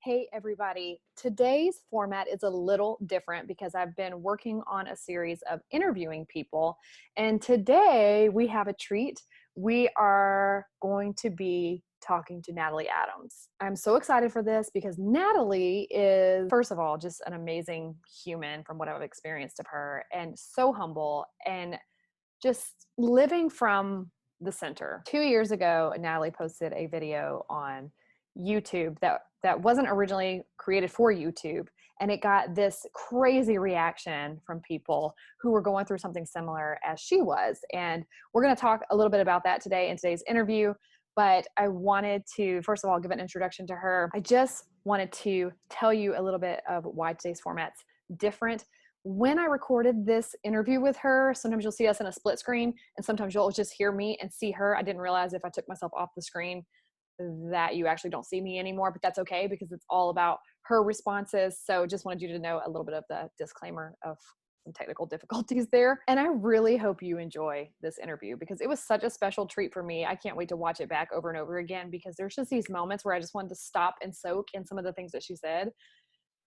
Hey, everybody. Today's format is a little different because I've been working on a series of interviewing people. And today we have a treat. We are going to be talking to Natalie Adams. I'm so excited for this because Natalie is, first of all, just an amazing human from what I've experienced of her, and so humble and just living from the center. 2 years ago, Natalie posted a video on YouTube that wasn't originally created for YouTube, and it got this crazy reaction from people who were going through something similar as she was. And we're going to talk a little bit about that today in today's interview. But I wanted to, first of all, give an introduction to her. I just wanted to tell you a little bit of why today's format's different. When I recorded this interview with her, sometimes you'll see us in a split screen, and sometimes you'll just hear me and see her. I didn't realize if I took myself off the screen that you actually don't see me anymore, but that's okay because it's all about her responses. So just wanted you to know a little bit of the disclaimer of some technical difficulties there. And I really hope you enjoy this interview because it was such a special treat for me. I can't wait to watch it back over and over again because there's just these moments where I just wanted to stop and soak in some of the things that she said,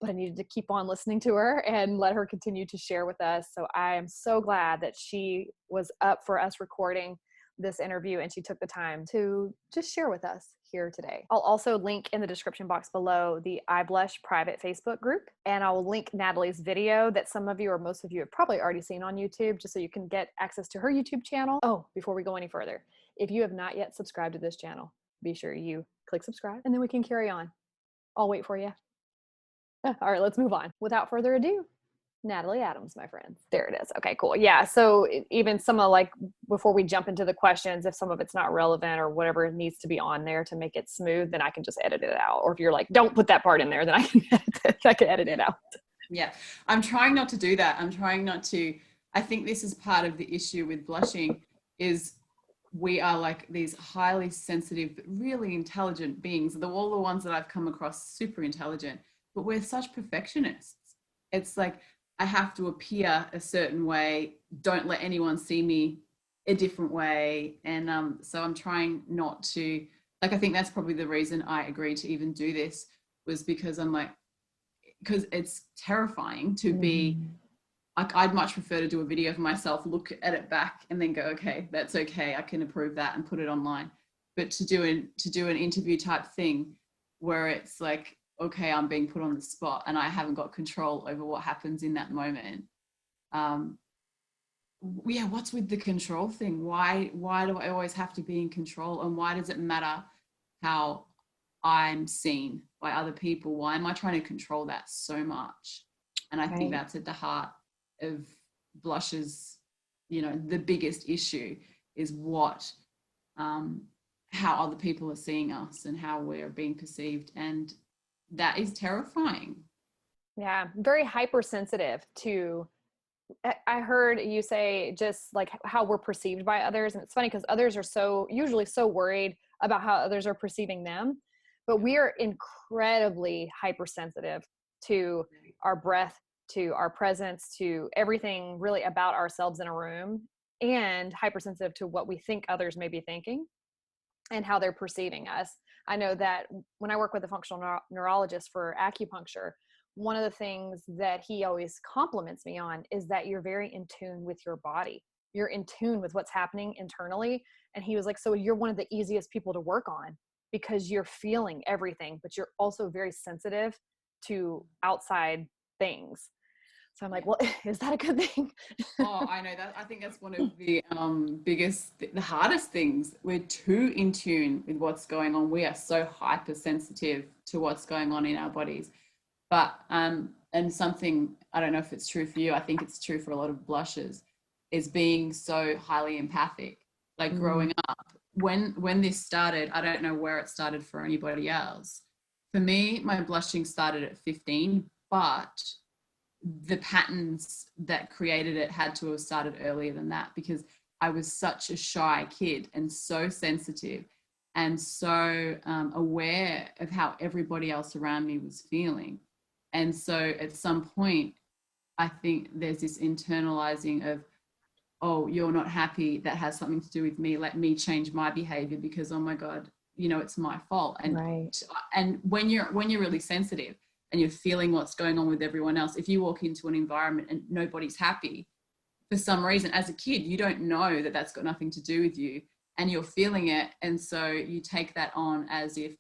but I needed to keep on listening to her and let her continue to share with us. So I am so glad that she was up for us recording this interview and she took the time to just share with us here today. I'll also link in the description box below the I Blush private Facebook group, and I'll link Natalie's video that some of you or most of you have probably already seen on YouTube, just so you can get access to her YouTube channel. Oh, before we go any further, if you have not yet subscribed to this channel, be sure you click subscribe and then we can carry on. I'll wait for you. All right, let's move on. Without further ado, Natalie Adams, my friends. There it is. Okay, cool. Yeah. So even some of before we jump into the questions, if some of it's not relevant or whatever needs to be on there to make it smooth, then I can just edit it out. Or if you're like, don't put that part in there, then I can edit it out. Yeah. I'm trying not to do that. I think this is part of the issue with blushing is we are like these highly sensitive, but really intelligent beings. All the ones that I've come across, super intelligent, but we're such perfectionists. It's like, I have to appear a certain way. Don't let anyone see me a different way. And so I'm trying not to, I think that's probably the reason I agreed to even do this, was because I'm like, because it's terrifying to be, I'd much prefer to do a video of myself, look at it back and then go, okay, that's okay. I can approve that and put it online. But to do an interview type thing where it's like, okay, I'm being put on the spot and I haven't got control over what happens in that moment. What's with the control thing? Why do I always have to be in control? And why does it matter how I'm seen by other people? Why am I trying to control that so much? And I think that's at the heart of blushes. The biggest issue is how other people are seeing us and how we're being perceived. And that is terrifying. Yeah, very hypersensitive to, I heard you say just like how we're perceived by others. And it's funny because others are usually so worried about how others are perceiving them, but we are incredibly hypersensitive to our breath, to our presence, to everything really about ourselves in a room, and hypersensitive to what we think others may be thinking and how they're perceiving us. I know that when I work with a functional neurologist for acupuncture, one of the things that he always compliments me on is that you're very in tune with your body. You're in tune with what's happening internally. And he was like, so you're one of the easiest people to work on because you're feeling everything, but you're also very sensitive to outside things. So I'm like, well, is that a good thing? Oh, I know that. I think that's one of the the hardest things. We're too in tune with what's going on. We are so hypersensitive to what's going on in our bodies. But, and something, I don't know if it's true for you, I think it's true for a lot of blushers, is being so highly empathic. Like growing up, when this started, I don't know where it started for anybody else. For me, my blushing started at 15, but the patterns that created it had to have started earlier than that because I was such a shy kid and so sensitive and so aware of how everybody else around me was feeling. And so at some point, I think there's this internalizing of, oh, you're not happy. That has something to do with me. Let me change my behavior because, oh my God, it's my fault. Right. And when you're really sensitive and you're feeling what's going on with everyone else, if you walk into an environment and nobody's happy for some reason, as a kid, you don't know that that's got nothing to do with you, and you're feeling it. And so you take that on as if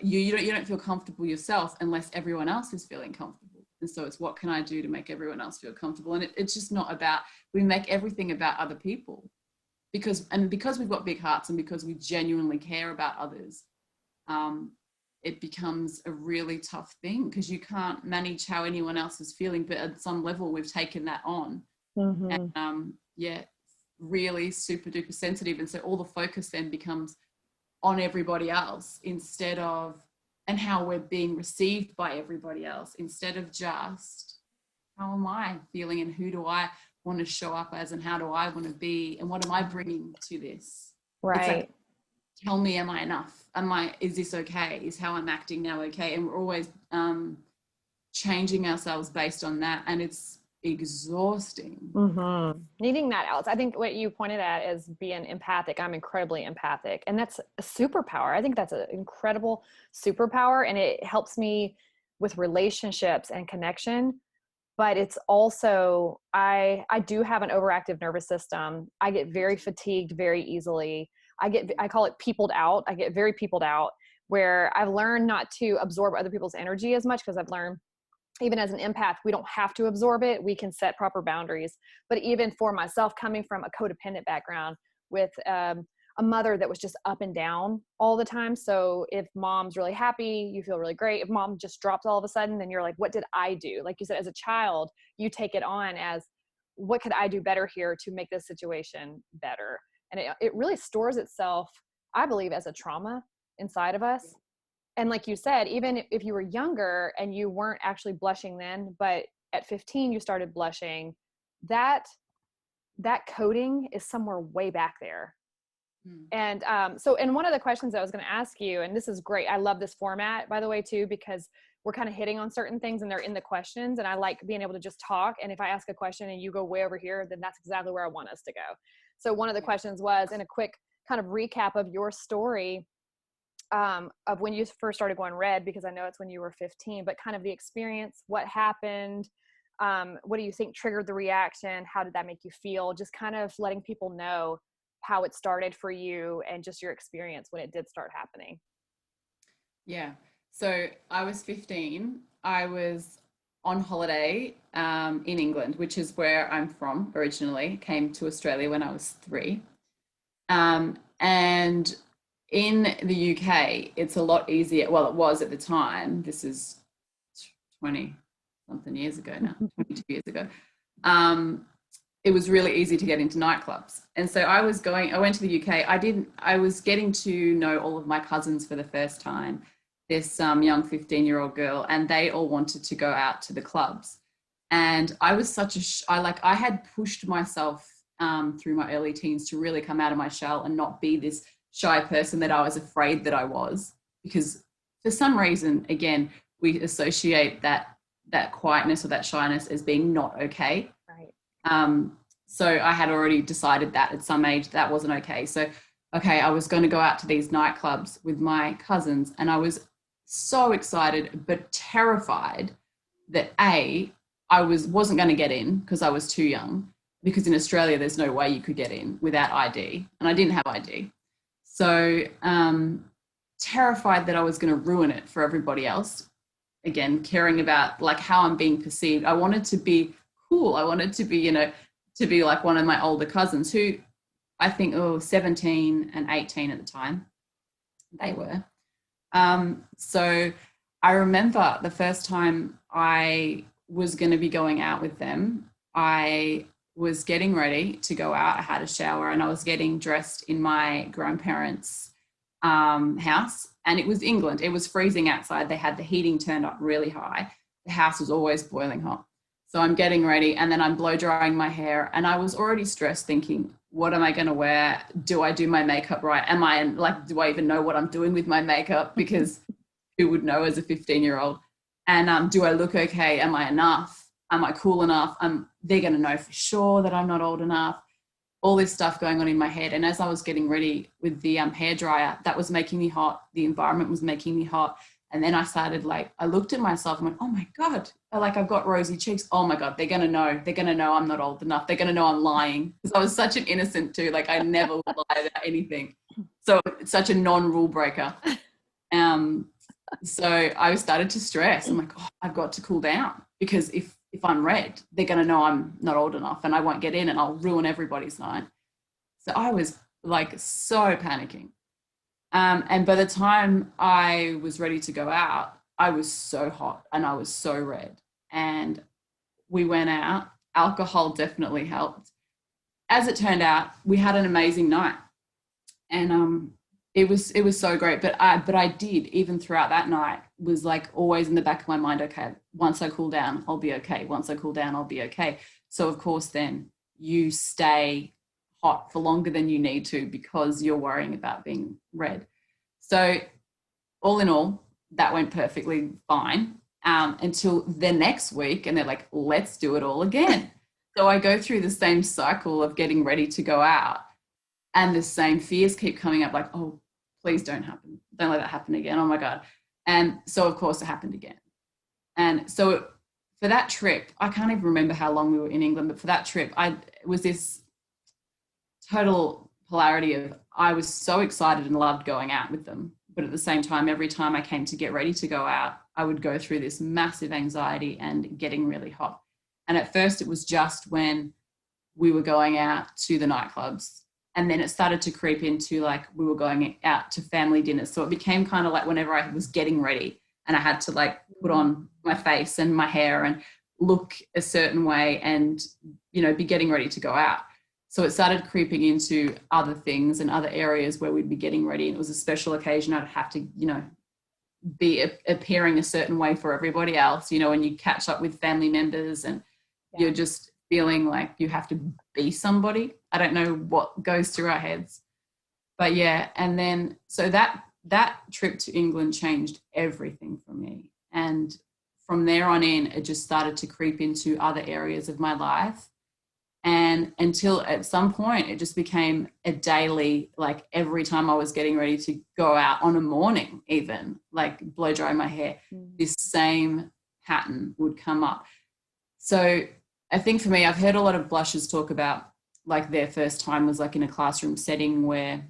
you don't feel comfortable yourself unless everyone else is feeling comfortable. And so it's, what can I do to make everyone else feel comfortable? And it's just not about, we make everything about other people because we've got big hearts and because we genuinely care about others. It becomes a really tough thing because you can't manage how anyone else is feeling, but at some level we've taken that on. Mm-hmm. And really super duper sensitive. And so all the focus then becomes on everybody else instead of, and how we're being received by everybody else, instead of just how am I feeling and who do I want to show up as and how do I want to be and what am I bringing to this? Right. It's like, tell me, am I enough? Is this okay? Is how I'm acting now okay? And we're always changing ourselves based on that. And it's exhausting. Mm-hmm. Needing that out. I think what you pointed at is being empathic. I'm incredibly empathic, and that's a superpower. I think that's an incredible superpower, and it helps me with relationships and connection. But it's also, I do have an overactive nervous system. I get very fatigued very easily. I call it peopled out. I get very peopled out, where I've learned not to absorb other people's energy as much, because I've learned, even as an empath, we don't have to absorb it. We can set proper boundaries. But even for myself, coming from a codependent background with a mother that was just up and down all the time. So if mom's really happy, you feel really great. If mom just drops all of a sudden, then you're like, what did I do? Like you said, as a child, you take it on as, what could I do better here to make this situation better? And it really stores itself, I believe, as a trauma inside of us. And like you said, even if you were younger and you weren't actually blushing then, but at 15 you started blushing, that coding is somewhere way back there. And and one of the questions I was going to ask you, and this is great, I love this format, by the way, too, because we're kind of hitting on certain things and they're in the questions, and I like being able to just talk. And if I ask a question and you go way over here, then that's exactly where I want us to go. So one of the questions was, in a quick kind of recap of your story, of when you first started going red, because I know it's when you were 15, but kind of the experience, what happened, what do you think triggered the reaction, how did that make you feel, just kind of letting people know how it started for you and just your experience when it did start happening. Yeah, so I was 15. I was on holiday in England, which is where I'm from originally. Came to Australia when I was 3. And in the UK, it's a lot easier. Well, it was at the time. This is 20 something years ago now, 22 years ago. It was really easy to get into nightclubs. And so I went to the UK. I was getting to know all of my cousins for the first time, this young 15-year-old girl, and they all wanted to go out to the clubs. And I was I had pushed myself through my early teens to really come out of my shell and not be this shy person that I was afraid that I was, because for some reason, again, we associate that quietness or that shyness as being not okay. Right. So I had already decided that at some age that wasn't okay. So, I was going to go out to these nightclubs with my cousins, and I was so excited but terrified that I wasn't going to get in because I was too young, because in Australia there's no way you could get in without ID, and I didn't have ID. So terrified that I was going to ruin it for everybody else. Again, caring about like how I'm being perceived. I wanted to be cool. I wanted to be, to be like one of my older cousins who I think 17 and 18 at the time they were. So I remember the first time I was going to be going out with them, I was getting ready to go out. I had a shower and I was getting dressed in my grandparents' house, and it was England. It was freezing outside. They had the heating turned up really high. The house was always boiling hot. So I'm getting ready, and then I'm blow drying my hair, and I was already stressed thinking, what am I going to wear? Do I do my makeup right? Do I even know what I'm doing with my makeup? Because who would know as a 15-year-old? And do I look okay? Am I enough? Am I cool enough? They're going to know for sure that I'm not old enough. all this stuff going on in my head. And as I was getting ready with the hair dryer, that was making me hot. The environment was making me hot. And then I started I looked at myself and went, oh my God, I've got rosy cheeks. Oh my God, they're going to know. They're going to know I'm not old enough. They're going to know I'm lying. Because I was such an innocent too. I never would lie about anything. So it's such a non-rule breaker. So I started to stress. I'm like, oh, I've got to cool down, because if I'm red, they're going to know I'm not old enough and I won't get in and I'll ruin everybody's night. So I was so panicking. And by the time I was ready to go out, I was so hot and I was so red. And we went out. Alcohol definitely helped. As it turned out, we had an amazing night. And it was so great. But I did, even throughout that night, was always in the back of my mind, okay, once I cool down, I'll be okay. Once I cool down, I'll be okay. So of course then you stay hot for longer than you need to, because you're worrying about being red. So all in all, that went perfectly fine, until the next week, and they're like, let's do it all again. So I go through the same cycle of getting ready to go out, and the same fears keep coming up, oh, please don't happen. Don't let that happen again. Oh my God. And so of course it happened again. And so for that trip, I can't even remember how long we were in England, but for that trip, it was this total polarity of, I was so excited and loved going out with them. But at the same time, every time I came to get ready to go out, I would go through this massive anxiety and getting really hot. And at first it was just when we were going out to the nightclubs. And then it started to creep into we were going out to family dinners. So it became kind of whenever I was getting ready and I had to put on my face and my hair and look a certain way and, be getting ready to go out. So it started creeping into other things and other areas where we'd be getting ready. And it was a special occasion. I'd have to, be appearing a certain way for everybody else, and you catch up with family members and you're just feeling like you have to be somebody. I don't know what goes through our heads. But yeah, and then so that trip to England changed everything for me. And from there on in, it just started to creep into other areas of my life. And until at some point it just became a daily, every time I was getting ready to go out on a morning, even blow dry my hair, this same pattern would come up. So I think for me, I've heard a lot of blushers talk about their first time was in a classroom setting where,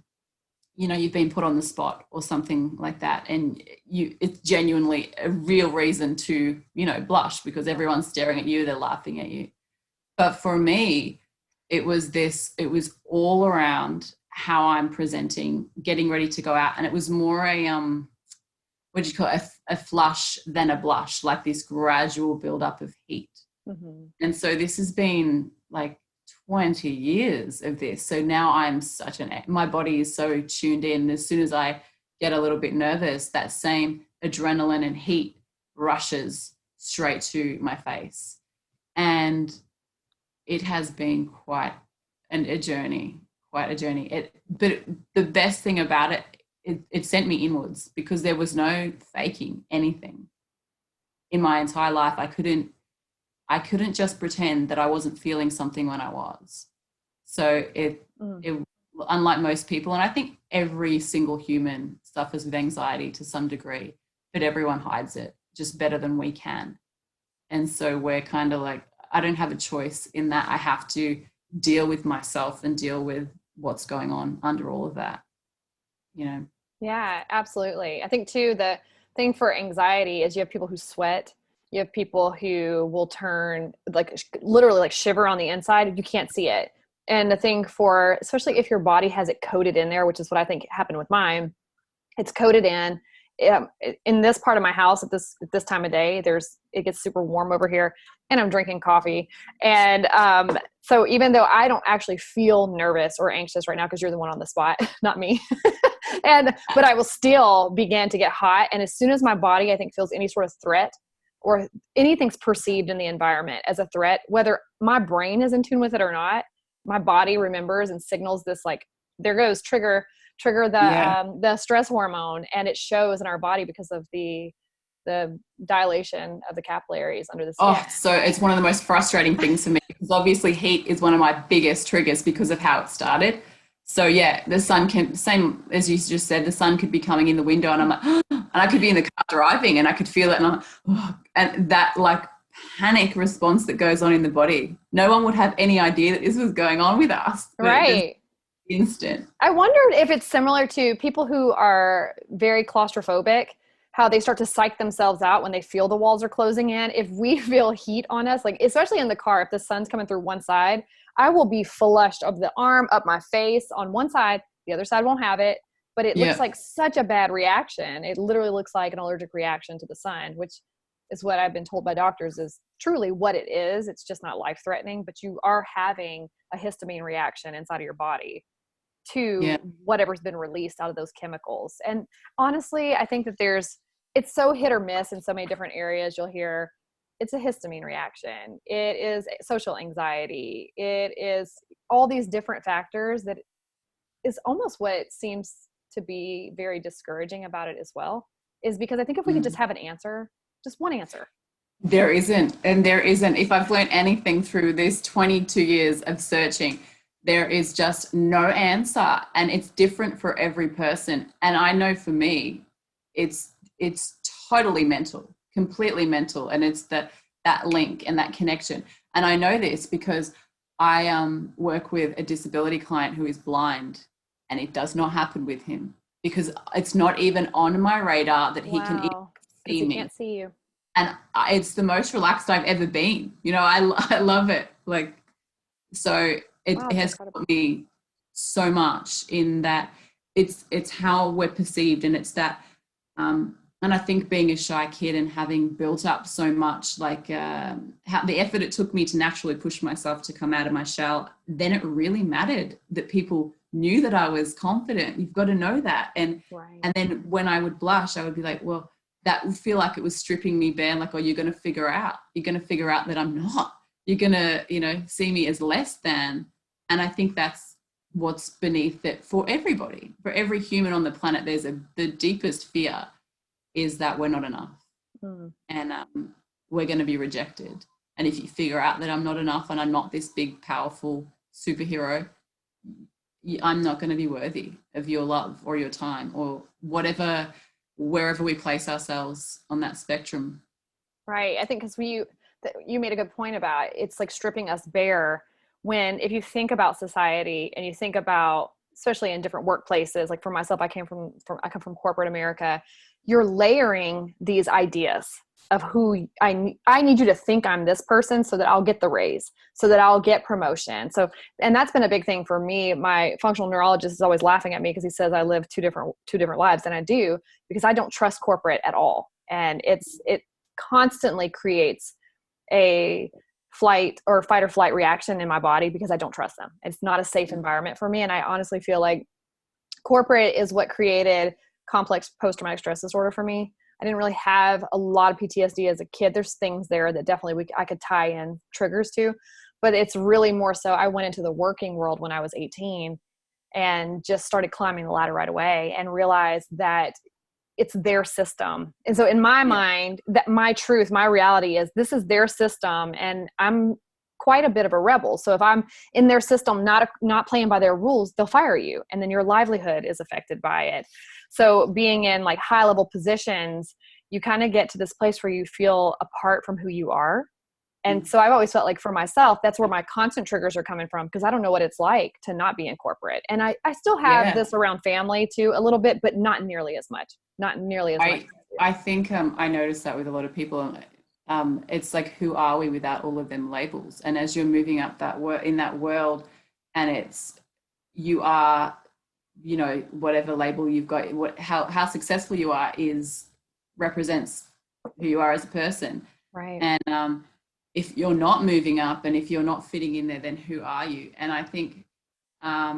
you've been put on the spot or something like that. And it's genuinely a real reason to, blush, because everyone's staring at you, they're laughing at you. But for me, it was all around how I'm presenting, getting ready to go out. And it was more a flush than a blush, this gradual buildup of heat. Mm-hmm. And so this has been 20 years of this. So now I'm my body is so tuned in. As soon as I get a little bit nervous, that same adrenaline and heat rushes straight to my face. And it has been quite a journey. But the best thing about it sent me inwards, because there was no faking anything in my entire life. I couldn't just pretend that I wasn't feeling something when I was. So it unlike most people, and I think every single human suffers with anxiety to some degree, but everyone hides it just better than we can. And so we're kind of I don't have a choice in that. I have to deal with myself and deal with what's going on under all of that, Yeah, absolutely. I think too, the thing for anxiety is you have people who sweat. You have people who will turn literally shiver on the inside. You can't see it. And the thing for, especially if your body has it coated in there, which is what I think happened with mine, it's coated in. In this part of my house at this time of day, it gets super warm over here, and I'm drinking coffee. And so even though I don't actually feel nervous or anxious right now, because you're the one on the spot, not me, but I will still begin to get hot. And as soon as my body, I think, feels any sort of threat, or anything's perceived in the environment as a threat, whether my brain is in tune with it or not, my body remembers and signals this, there goes, trigger the stress hormone, and it shows in our body because of the the dilation of the capillaries under the skin. Oh, so it's one of the most frustrating things for me because obviously heat is one of my biggest triggers because of how it started. So yeah, the sun can, same as you just said, the sun could be coming in the window and I'm like, and I could be in the car driving and I could feel it and I'm like, oh, and that like panic response that goes on in the body. No one would have any idea that this was going on with us. Right. Instant. I wondered if it's similar to people who are very claustrophobic, how they start to psych themselves out when they feel the walls are closing in. If we feel heat on us, like especially in the car, if the sun's coming through one side, I will be flushed of the arm, up my face on one side. The other side won't have it, but it looks like such a bad reaction. It literally looks like an allergic reaction to the sun, which is what I've been told by doctors is truly what it is. It's just not life-threatening, but you are having a histamine reaction inside of your body to whatever's been released out of those chemicals. And honestly, I think that it's so hit or miss in so many different areas. You'll hear it's a histamine reaction. It is social anxiety. It is all these different factors that is almost what seems to be very discouraging about it as well, is because I think if we could just have an answer, just one answer. There isn't. And there isn't. If I've learned anything through this 22 years of searching, there is just no answer, and it's different for every person. And I know for me, it's totally mental, completely mental, and it's that link and that connection. And I know this because I work with a disability client who is blind, and it does not happen with him because it's not even on my radar that he can even see me. He can't see you. And it's the most relaxed I've ever been. You know, I love it. Like, so it has taught me so much in that it's how we're perceived, and it's that and I think being a shy kid and having built up so much, like how the effort it took me to naturally push myself to come out of my shell, then it really mattered that people knew that I was confident. You've got to know that. And then when I would blush, I would be like, well, that would feel like it was stripping me bare, like, oh, you're going to figure out that I'm not. You're going to, see me as less than. And I think that's what's beneath it for everybody. For every human on the planet, there's the deepest fear is that we're not enough. And we're going to be rejected. And if you figure out that I'm not enough and I'm not this big, powerful superhero, I'm not going to be worthy of your love or your time or whatever, wherever we place ourselves on that spectrum. Right. I think because you made a good point about it's like stripping us bare. When if you think about society and you think about, especially in different workplaces, like for myself, I come from corporate America. You're layering these ideas of who I need you to think I'm this person so that I'll get the raise, so that I'll get promotion. So, and that's been a big thing for me. My functional neurologist is always laughing at me because he says I live two different lives, and I do, because I don't trust corporate at all. And it constantly creates a fight or flight reaction in my body because I don't trust them. It's not a safe environment for me. And I honestly feel like corporate is what created complex post-traumatic stress disorder for me. I didn't really have a lot of PTSD as a kid. There's things there that definitely I could tie in triggers to, but it's really more so I went into the working world when I was 18 and just started climbing the ladder right away and realized that it's their system. And so in my mind, that my truth, my reality is this is their system, and I'm quite a bit of a rebel. So if I'm in their system, not playing by their rules, they'll fire you, and then your livelihood is affected by it. So being in like high level positions, you kind of get to this place where you feel apart from who you are. And so I've always felt like for myself, that's where my constant triggers are coming from, because I don't know what it's like to not be in corporate. And I still have this around family too, a little bit, but not nearly as much. Not nearly as much. I think I noticed that with a lot of people. It's like, who are we without all of them labels? And as you're moving up in that world, and you are, whatever label you've got, how successful you are represents who you are as a person. Right. And if you're not moving up and if you're not fitting in there, then who are you? And I think for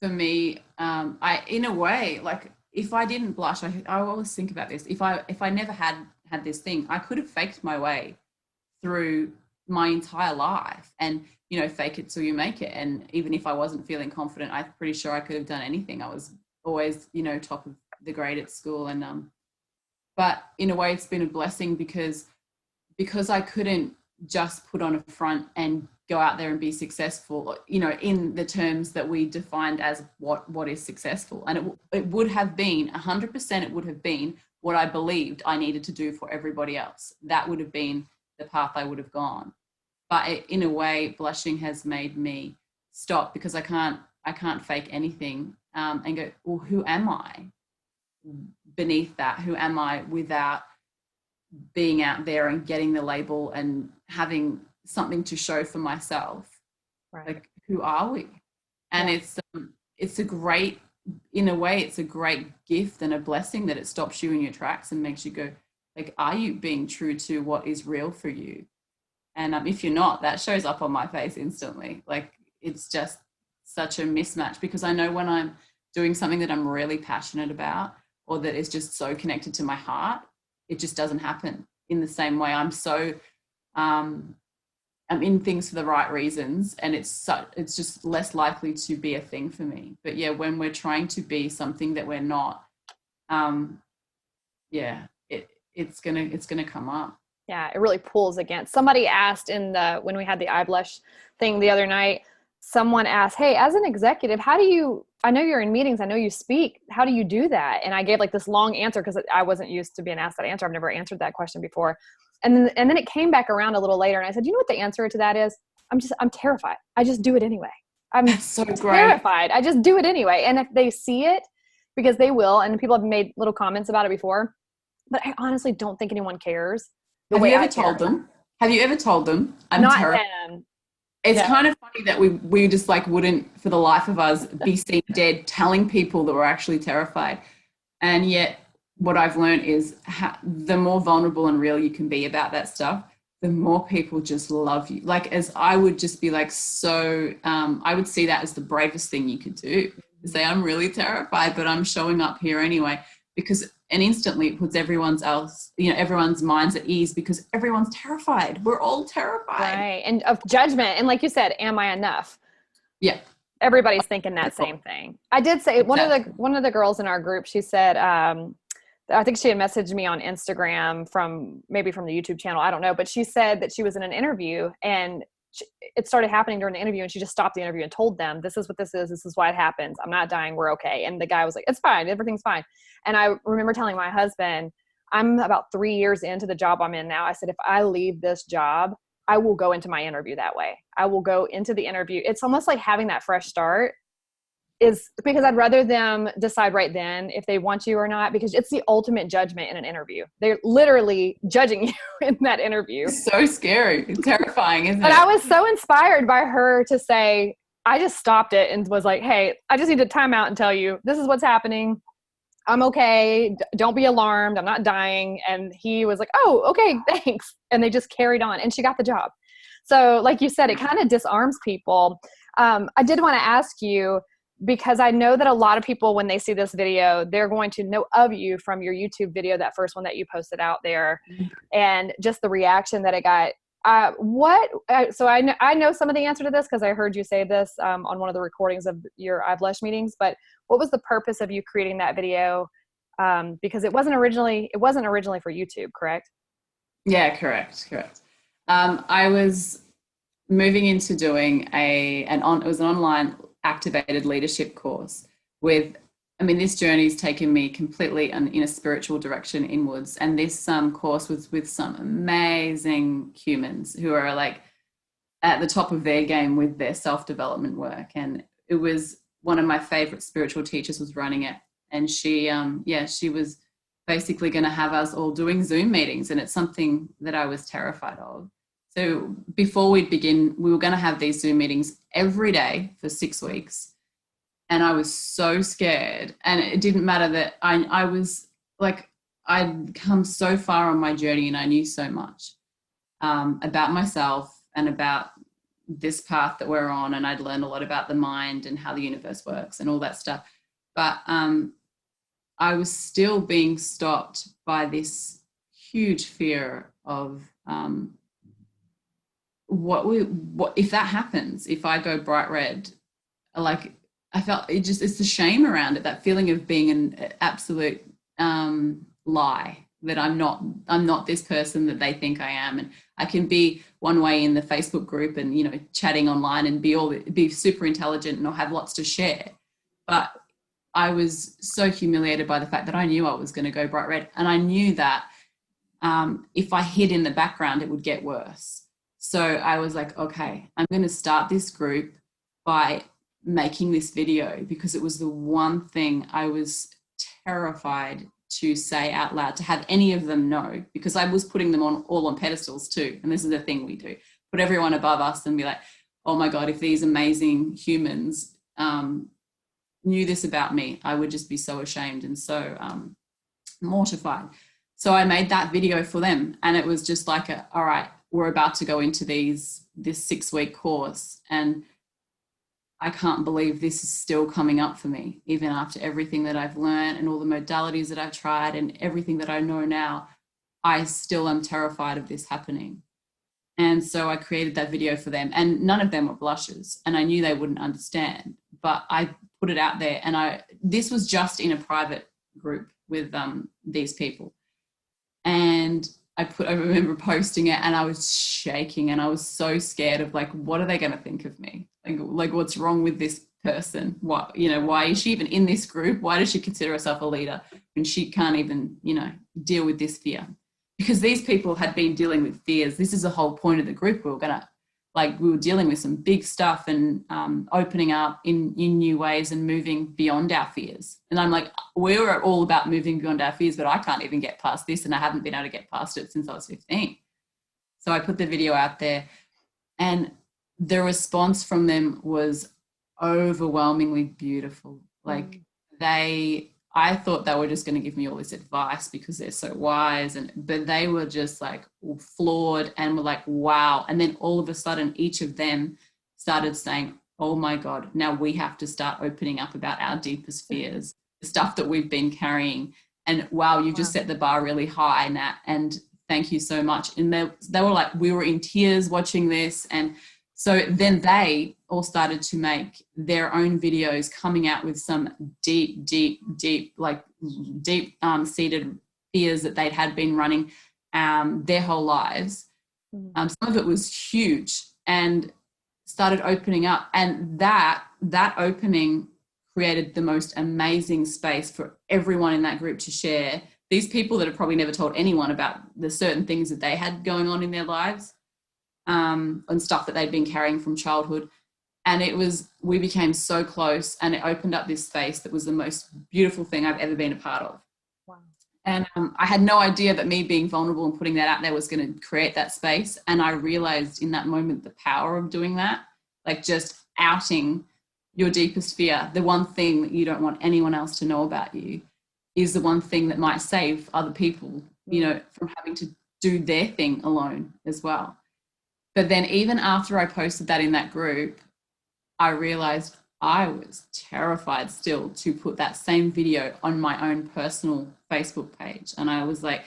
me, in a way, like if I didn't blush, I always think about this. If I never had this thing, I could have faked my way through my entire life and, fake it till you make it. And even if I wasn't feeling confident, I'm pretty sure I could have done anything. I was always, top of the grade at school. And but in a way it's been a blessing because I couldn't just put on a front and go out there and be successful, you know, in the terms that we defined as what is successful. And it would have been 100%, it would have been what I believed I needed to do for everybody else. That would have been the path I would have gone. But in a way, blushing has made me stop, because I can't fake anything, and go, well, who am I beneath that? Who am I without being out there and getting the label and having something to show for myself? Right. Like, who are we? And it's a great, in a way, it's a great gift and a blessing that it stops you in your tracks and makes you go, like, are you being true to what is real for you? And if you're not, that shows up on my face instantly. Like, it's just such a mismatch, because I know when I'm doing something that I'm really passionate about, or that is just so connected to my heart, it just doesn't happen in the same way. I'm so, I'm in things for the right reasons, and it's just less likely to be a thing for me. But yeah, when we're trying to be something that we're not, it's gonna come up. Yeah, it really pulls against. Somebody asked when we had the eye blush thing the other night, someone asked, hey, as an executive, I know you're in meetings, I know you speak, how do you do that? And I gave like this long answer, because I wasn't used to being asked that answer. I've never answered that question before. And then it came back around a little later, and I said, you know what the answer to that is? I'm terrified. I just do it anyway. I'm so terrified. I just do it anyway. And if they see it, because they will, and people have made little comments about it before, but I honestly don't think anyone cares. Have you ever told them? Have you ever told them? I'm not terrified. them. It's kind of funny that we just like wouldn't, for the life of us, be seen dead telling people that we're actually terrified. And yet what I've learned is the more vulnerable and real you can be about that stuff, the more people just love you. Like, as I would just be like, so I would see that as the bravest thing you could do, to say, I'm really terrified, but I'm showing up here anyway, and instantly it puts everyone's minds at ease, because everyone's terrified. We're all terrified. Right. And of judgment. And like you said, am I enough? Yeah. Everybody's thinking that same thing. I did say, one of the girls in our group, she said, I think she had messaged me on Instagram from the YouTube channel. I don't know. But she said that she was in an interview, and it started happening during the interview, and she just stopped the interview and told them, this is what this is. This is why it happens. I'm not dying. We're okay. And the guy was like, it's fine. Everything's fine. And I remember telling my husband, I'm about 3 years into the job I'm in now. I said, if I leave this job, I will go into my interview that way. I will go into the interview. It's almost like having that fresh start, is because I'd rather them decide right then if they want you or not, because it's the ultimate judgment in an interview. They're literally judging you in that interview. It's so scary. It's terrifying, isn't it? But I was so inspired by her to say, I just stopped it and was like, hey, I just need to time out and tell you, this is what's happening. I'm okay. Don't be alarmed. I'm not dying. And he was like, oh, okay, thanks. And they just carried on, and she got the job. So like you said, it kind of disarms people. I did want to ask you, because I know that a lot of people, when they see this video, they're going to know of you from your YouTube video, that first one that you posted out there, and just the reaction that it got. So I know some of the answer to this, because I heard you say this on one of the recordings of your I Blush meetings, but what was the purpose of you creating that video? Because it wasn't originally for YouTube, correct? Yeah, correct. I was moving into doing it was an online activated leadership course this journey's taken me completely in a spiritual direction inwards. And this course was with some amazing humans who are like at the top of their game with their self-development work. And it was one of my favorite spiritual teachers was running it. And she was basically going to have us all doing Zoom meetings. And it's something that I was terrified of. So before we'd begin, we were going to have these Zoom meetings every day for 6 weeks. And I was so scared. And it didn't matter that I was like, I'd come so far on my journey, and I knew so much about myself and about this path that we're on. And I'd learned a lot about the mind and how the universe works and all that stuff. But I was still being stopped by this huge fear of what if that happens, if I go bright red. Like, I felt it's the shame around it, that feeling of being an absolute lie that I'm not this person that they think I am. And I can be one way in the Facebook group and, you know, chatting online and be super intelligent and I'll have lots to share. But I was so humiliated by the fact that I knew I was going to go bright red. And I knew that if I hid in the background, it would get worse. So I was like, okay, I'm going to start this group by making this video, because it was the one thing I was terrified to say out loud, to have any of them know, because I was putting them all on pedestals too. And this is the thing we do, put everyone above us and be like, oh my God, if these amazing humans knew this about me, I would just be so ashamed and so mortified. So I made that video for them, and it was just like, all right, we're about to go into this 6-week course, and I can't believe this is still coming up for me, even after everything that I've learned and all the modalities that I've tried and everything that I know now. I still am terrified of this happening. And so I created that video for them, and none of them were blushes, and I knew they wouldn't understand, but I put it out there. And this was just in a private group with these people. And I remember posting it, and I was shaking, and I was so scared of, like, what are they going to think of me? Like what's wrong with this person? What, you know, why is she even in this group? Why does she consider herself a leader when she can't even, you know, deal with this fear? Because these people had been dealing with fears. This is the whole point of the group. We were dealing with some big stuff and opening up in new ways and moving beyond our fears. And I'm like, we were all about moving beyond our fears, but I can't even get past this, and I haven't been able to get past it since I was 15. So I put the video out there, and the response from them was overwhelmingly beautiful. Like I thought they were just going to give me all this advice because they're so wise, but they were just like floored and were like, wow. And then all of a sudden, each of them started saying, oh my God, now we have to start opening up about our deepest fears, the stuff that we've been carrying. And wow, you just set the bar really high, Nat, and thank you so much. And they were like, we were in tears watching this. And so then they all started to make their own videos, coming out with some deep seated fears that they'd had been running their whole lives. Some of it was huge, and started opening up. And that opening created the most amazing space for everyone in that group to share. These people that have probably never told anyone about the certain things that they had going on in their lives, and stuff that they'd been carrying from childhood. And we became so close, and it opened up this space that was the most beautiful thing I've ever been a part of. Wow. And I had no idea that me being vulnerable and putting that out there was going to create that space. And I realized in that moment the power of doing that, like just outing your deepest fear, the one thing that you don't want anyone else to know about you, is the one thing that might save other people, you know, from having to do their thing alone as well. But then even after I posted that in that group, I realized I was terrified still to put that same video on my own personal Facebook page. And I was like,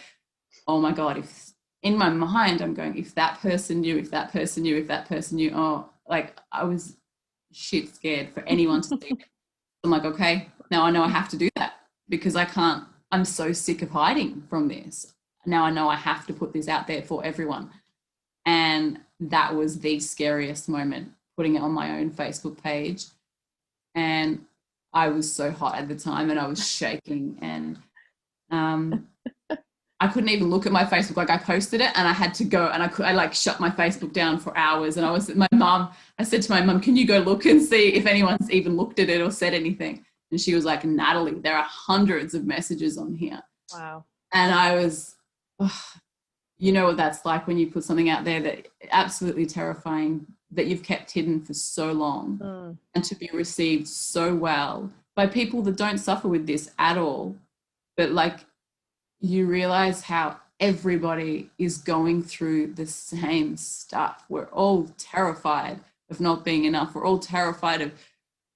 oh my God, if in my mind, I'm going, if that person knew, if that person knew, if that person knew, oh, like I was shit scared for anyone to see it. I'm like, okay, now I know I have to do that, because I'm so sick of hiding from this. Now I know I have to put this out there for everyone. And that was the scariest moment, putting it on my own Facebook page. And I was so hot at the time, and I was shaking, and I couldn't even look at my Facebook. Like, I posted it and I had to go, and I like shut my Facebook down for hours. And I said to my mum, can you go look and see if anyone's even looked at it or said anything? And she was like, Natalie, there are hundreds of messages on here. Wow. And I was, you know what that's like when you put something out there that absolutely terrifying, that you've kept hidden for so long, and to be received so well by people that don't suffer with this at all. But like, you realize how everybody is going through the same stuff. We're all terrified of not being enough. We're all terrified of,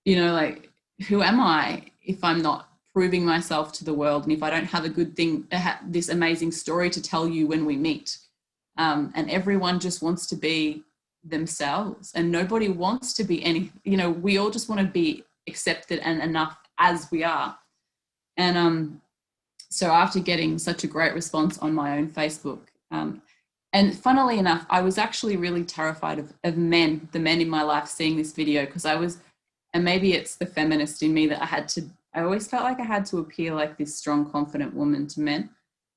you know, like, who am I if I'm not proving myself to the world, and if I don't have a good thing, this amazing story to tell you when we meet. And everyone just wants to be themselves, and nobody wants to be any, you know, we all just want to be accepted and enough as we are. And So after getting such a great response on my own Facebook, and funnily enough, I was actually really terrified of men, the men in my life, seeing this video, because I was, and maybe it's the feminist in me that I always felt like I had to appear like this strong, confident woman to men.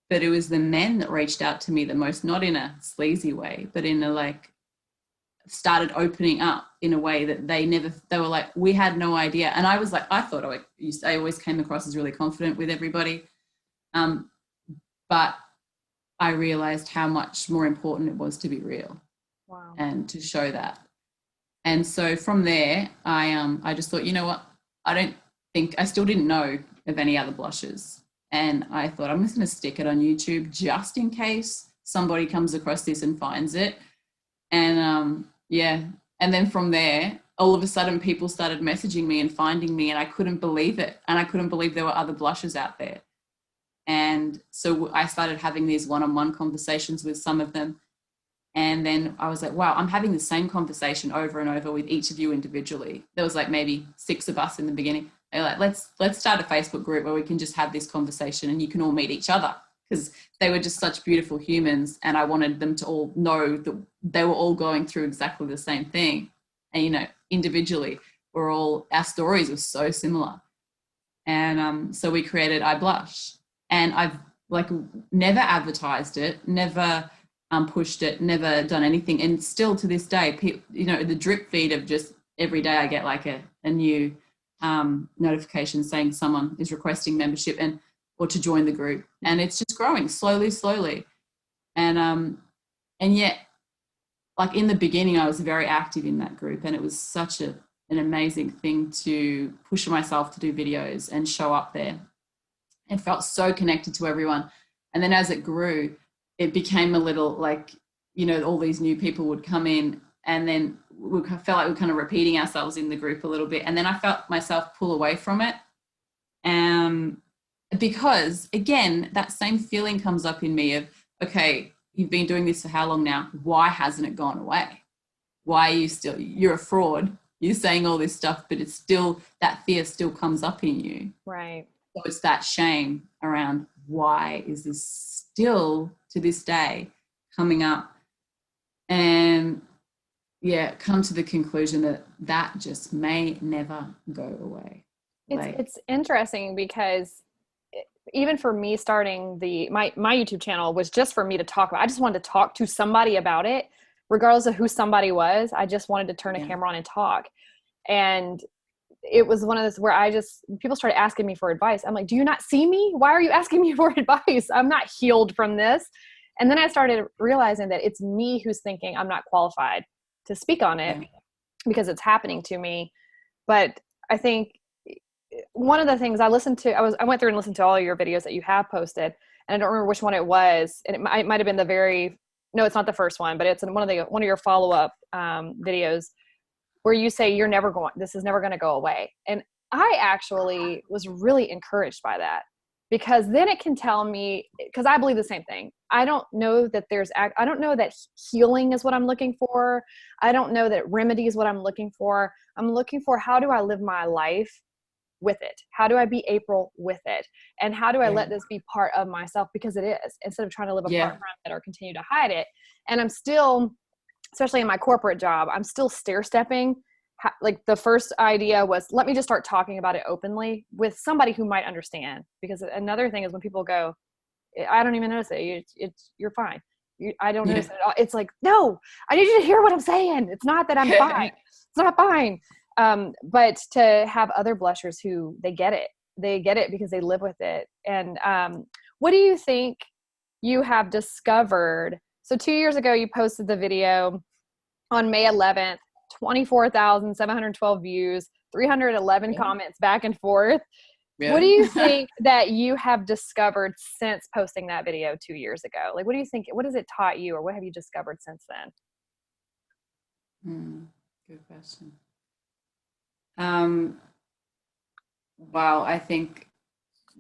But it was the men that reached out to me the most, not in a sleazy way, but in a like, started opening up in a way that they were like, we had no idea. And I was like, I thought I always came across as really confident with everybody. But I realized how much more important it was to be real. Wow. And to show that. And so from there, I just thought, you know what, I still didn't know of any other blushes. And I thought, I'm just going to stick it on YouTube just in case somebody comes across this and finds it. And yeah, and then from there, all of a sudden people started messaging me and finding me, and I couldn't believe it. And I couldn't believe there were other blushes out there. And so I started having these one-on-one conversations with some of them. And then I was like, wow, I'm having the same conversation over and over with each of you individually. There was like maybe 6 of us in the beginning. They're like, let's start a Facebook group where we can just have this conversation and you can all meet each other, because they were just such beautiful humans. And I wanted them to all know that they were all going through exactly the same thing. And, you know, individually, our stories were so similar. And so we created I Blush. And I've like never advertised it, never pushed it, never done anything. And still to this day, you know, the drip feed of just every day I get like a new notification saying someone is requesting membership or to join the group. And it's just growing slowly. And yet, like in the beginning, I was very active in that group, and it was such an amazing thing to push myself to do videos and show up there. It felt so connected to everyone. And then as it grew, it became a little like, you know, all these new people would come in, and then we felt like we were kind of repeating ourselves in the group a little bit. And then I felt myself pull away from it. Because again, that same feeling comes up in me of, okay, you've been doing this for how long now? Why hasn't it gone away? Why are you're a fraud. You're saying all this stuff, but it's still, that fear still comes up in you. Right. So it's that shame around, why is this still to this day coming up? And yeah, come to the conclusion that just may never go away. It's interesting because even for me, starting my YouTube channel was just for me to talk about. I just wanted to talk to somebody about it, regardless of who somebody was. I just wanted to turn a camera on and talk. And it was one of those where people started asking me for advice. I'm like, do you not see me? Why are you asking me for advice? I'm not healed from this. And then I started realizing that it's me who's thinking I'm not qualified to speak on it because it's happening to me. But I think one of the things I went through and listened to all of your videos that you have posted, and I don't remember which one it was. And it might have been no, it's not the first one, but it's in one of your follow-up videos where you say this is never going to go away. And I actually was really encouraged by that, because then it can tell me, because I believe the same thing. I don't know that I don't know that healing is what I'm looking for. I don't know that remedy is what I'm looking for. I'm looking for, how do I live my life with it? How do I be April with it? And how do I let this be part of myself? Because it is, instead of trying to live apart from it or continue to hide it. And I'm still, especially in my corporate job, I'm still stair-stepping. Like the first idea was, let me just start talking about it openly with somebody who might understand. Because another thing is when people go, I don't even notice it. You're fine. I don't notice it at all. It's like, no, I need you to hear what I'm saying. It's not that I'm fine. It's not fine. But to have other blushers who they get it because they live with it. And what do you think you have discovered? So 2 years ago, you posted the video on May 11th, 24,712 views, 311 comments back and forth. Yeah. What do you think that you have discovered since posting that video 2 years ago? Like, what do you think, what has it taught you, or what have you discovered since then? Good question. Wow, I think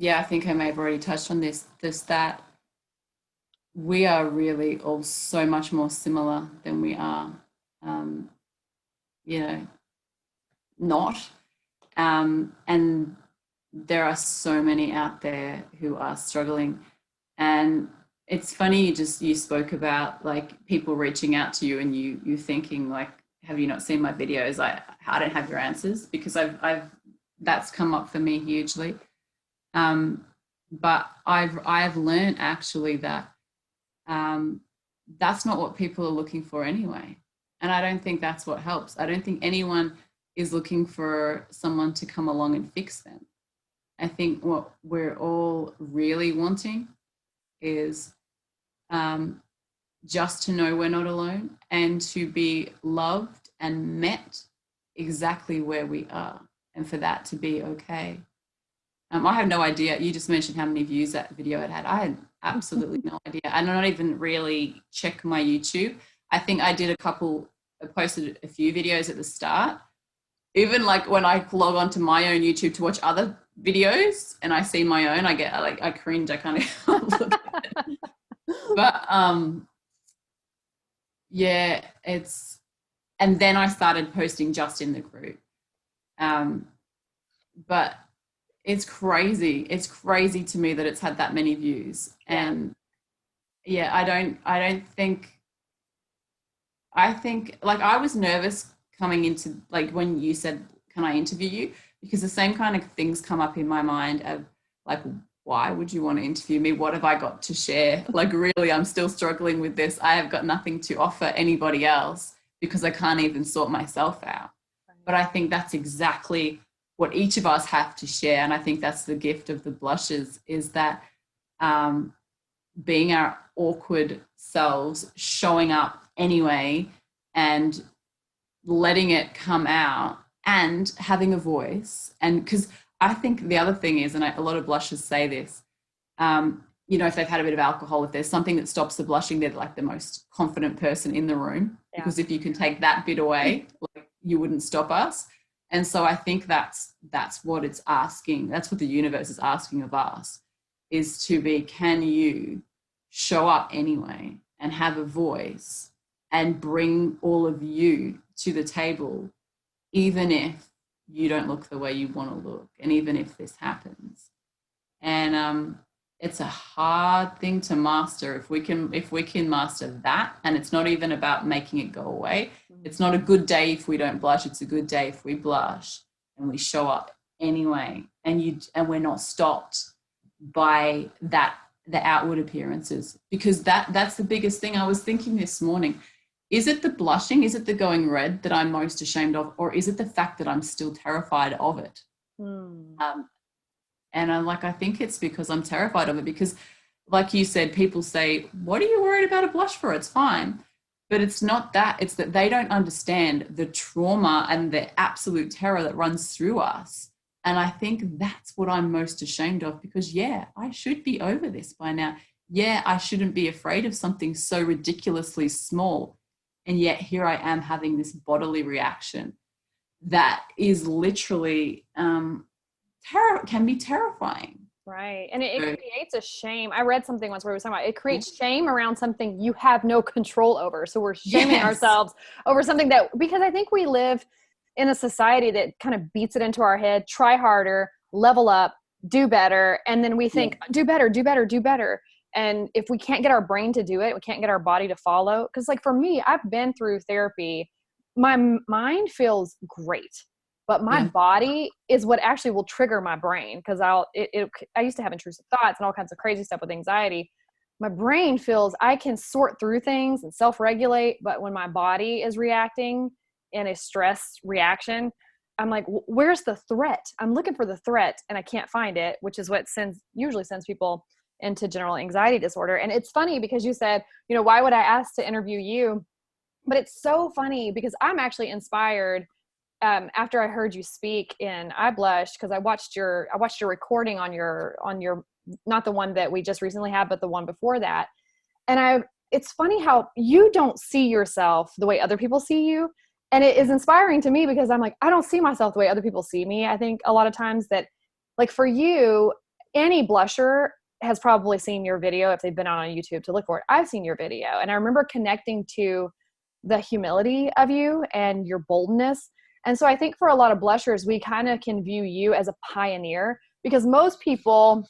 I may have already touched on this that we are really all so much more similar than we are, not. And there are so many out there who are struggling. And it's funny, you spoke about like people reaching out to you and you thinking like, have you not seen my videos? I don't have your answers, because I've that's come up for me hugely. But I've learned actually that that's not what people are looking for anyway. And I don't think that's what helps. I don't think anyone is looking for someone to come along and fix them. I think what we're all really wanting is just to know we're not alone and to be loved and met exactly where we are, and for that to be okay. I have no idea. You just mentioned how many views that video had. I had absolutely no idea. I don't even really check my YouTube. I think I did I posted a few videos at the start. Even like when I log on to my own YouTube to watch other videos and I see my own, I cringe. I kind of look at it. But yeah, and then I started posting just in the group. But it's crazy. It's crazy to me that it's had that many views. And yeah, I think like I was nervous coming into like when you said, can I interview you? Because the same kind of things come up in my mind of like, why would you want to interview me? What have I got to share? Like, really, I'm still struggling with this. I have got nothing to offer anybody else because I can't even sort myself out. But I think that's exactly what each of us have to share. And I think that's the gift of the blushes, is that being our awkward selves, showing up anyway and letting it come out and having a voice. And because I think the other thing is, and a lot of blushers say this, you know, if they've had a bit of alcohol, if there's something that stops the blushing, they're like the most confident person in the room. Yeah. Because if you can take that bit away, like, you wouldn't stop us. And so I think that's what it's asking. That's what the universe is asking of us, is to be, can you show up anyway and have a voice and bring all of you to the table, even if you don't look the way you want to look, and even if this happens. And it's a hard thing to master. If we can master that, and it's not even about making it go away. It's not a good day if we don't blush. It's a good day if we blush and we show up anyway, and we're not stopped by the outward appearances, because that's the biggest thing. I was thinking this morning, is it the blushing, is it the going red that I'm most ashamed of, or is it the fact that I'm still terrified of it? And I'm like, I think it's because I'm terrified of it, because like you said, people say, what are you worried about a blush for? It's fine. But it's not that. It's that they don't understand the trauma and the absolute terror that runs through us. And I think that's what I'm most ashamed of, because, yeah, I should be over this by now. Yeah, I shouldn't be afraid of something so ridiculously small. And yet here I am having this bodily reaction that is literally can be terrifying. Right. And it creates a shame. I read something once where we were talking about it creates shame around something you have no control over. So we're shaming ourselves over something because I think we live in a society that kind of beats it into our head, try harder, level up, do better. And then we think, do better, do better, do better. And if we can't get our brain to do it, we can't get our body to follow. Because like for me, I've been through therapy. My mind feels great. But my body is what actually will trigger my brain, because I used to have intrusive thoughts and all kinds of crazy stuff with anxiety. My brain feels I can sort through things and self-regulate, but when my body is reacting in a stress reaction, I'm like, where's the threat? I'm looking for the threat and I can't find it, which is what usually sends people into general anxiety disorder. And it's funny because you said, you know, why would I ask to interview you? But it's so funny because I'm actually inspired. After I heard you speak, and I blushed because I watched your recording on your not the one that we just recently had, but the one before that. And it's funny how you don't see yourself the way other people see you. And it is inspiring to me because I'm like, I don't see myself the way other people see me. I think a lot of times that, like for you, any blusher has probably seen your video if they've been on YouTube to look for it. I've seen your video, and I remember connecting to the humility of you and your boldness. And so I think for a lot of blushers, we kind of can view you as a pioneer, because most people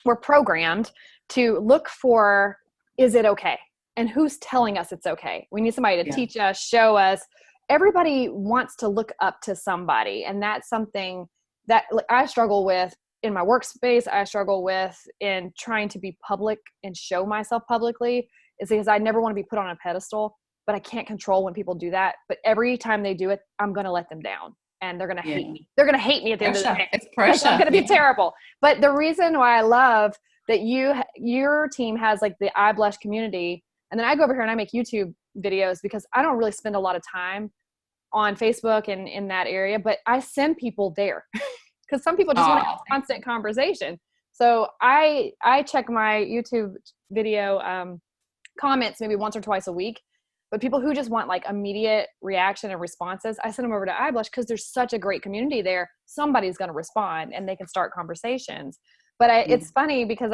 were programmed to look for, is it okay? And who's telling us it's okay? We need somebody to teach us, show us. Everybody wants to look up to somebody. And that's something that I struggle with in my workspace. I struggle with in trying to be public and show myself publicly, is because I never want to be put on a pedestal, but I can't control when people do that. But every time they do it, I'm going to let them down. And they're going to hate me. They're going to hate me at the end of the day. It's pressure. I'm going to be terrible. But the reason why I love that your team has like the I Blush community, and then I go over here and I make YouTube videos because I don't really spend a lot of time on Facebook and in that area, but I send people there because some people just want to have constant conversation. So I check my YouTube video comments maybe once or twice a week. But people who just want like immediate reaction and responses, I send them over to iBlush because there's such a great community there. Somebody's going to respond and they can start conversations. But it's funny because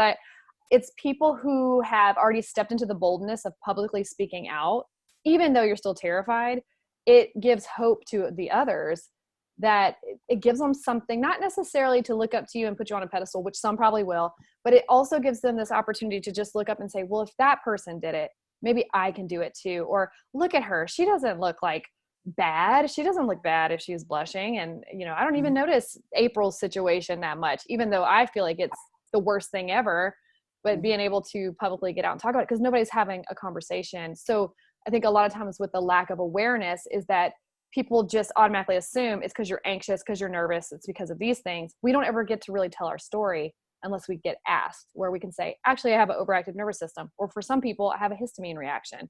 it's people who have already stepped into the boldness of publicly speaking out, even though you're still terrified. It gives hope to the others, that it gives them something, not necessarily to look up to you and put you on a pedestal, which some probably will, but it also gives them this opportunity to just look up and say, well, if that person did it, maybe I can do it too. Or look at her. She doesn't look like bad. She doesn't look bad if she's blushing. And, I don't even notice April's situation that much, even though I feel like it's the worst thing ever, but being able to publicly get out and talk about it because nobody's having a conversation. So I think a lot of times with the lack of awareness is that people just automatically assume it's because you're anxious, because you're nervous. It's because of these things. We don't ever get to really tell our story unless we get asked, where we can say, actually, I have an overactive nervous system. Or for some people, I have a histamine reaction,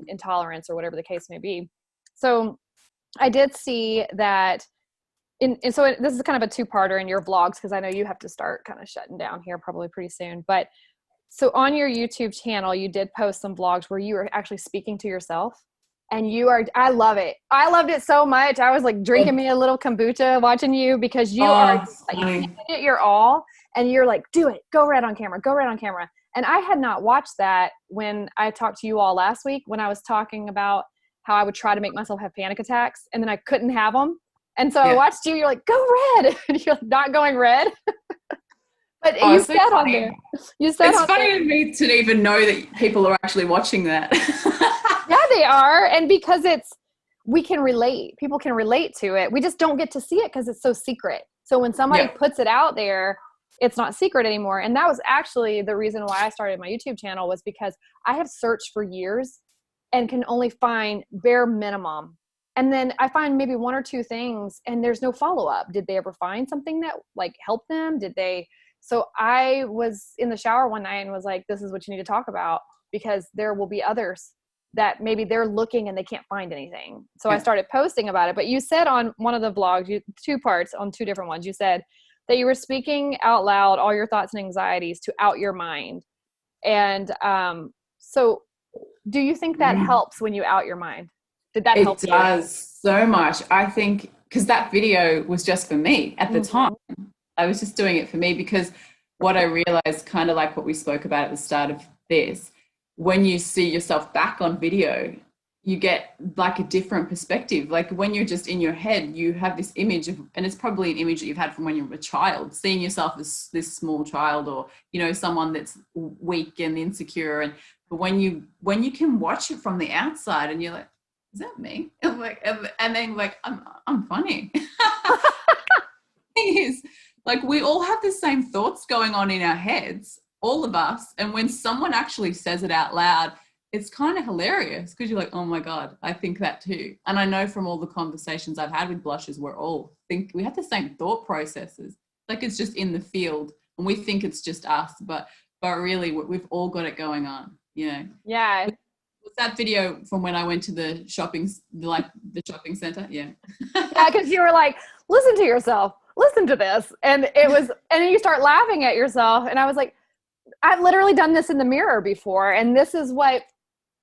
intolerance, or whatever the case may be. So I did see that so this is kind of a two-parter in your vlogs, because I know you have to start kind of shutting down here probably pretty soon. But so on your YouTube channel, you did post some vlogs where you were actually speaking to yourself. And I love it. I loved it so much. I was like drinking me a little kombucha watching you, because you are like giving it your all. And you're like, do it. Go red on camera. Go red on camera. And I had not watched that when I talked to you all last week, when I was talking about how I would try to make myself have panic attacks and then I couldn't have them. And so I watched you. You're like, go red. And you're not going red. But you said on there. You said it's funny to me to even know that people are actually watching that. Yeah, they are. And because we can relate. People can relate to it. We just don't get to see it because it's so secret. So when somebody puts it out there, it's not secret anymore. And that was actually the reason why I started my YouTube channel, was because I have searched for years and can only find bare minimum. And then I find maybe one or two things and there's no follow-up. Did they ever find something that like helped them? So I was in the shower one night and was like, this is what you need to talk about, because there will be others that maybe they're looking and they can't find anything. So I started posting about it. But you said on one of the vlogs, two parts on two different ones, you said that you were speaking out loud all your thoughts and anxieties to out your mind. And so do you think that helps when you out your mind? Did that help you? It does so much. I think because that video was just for me at the time. I was just doing it for me, because what I realized, kind of like what we spoke about at the start of this, when you see yourself back on video, you get like a different perspective. Like when you're just in your head, you have this image of, and it's probably an image that you've had from when you were a child, seeing yourself as this small child, or, someone that's weak and insecure. But when you can watch it from the outside and you're like, is that me? And then like, I'm funny. Thing is, like, we all have the same thoughts going on in our heads, all of us. And when someone actually says it out loud, it's kind of hilarious, because you're like, oh my God, I think that too. And I know from all the conversations I've had with blushers, we have the same thought processes. Like, it's just in the field and we think it's just us, but really we've all got it going on, Yeah. Was that video from when I went to the shopping center? Yeah. Yeah, because you were like, listen to yourself. Listen to this. And and then you start laughing at yourself. And I was like, I've literally done this in the mirror before. And this is what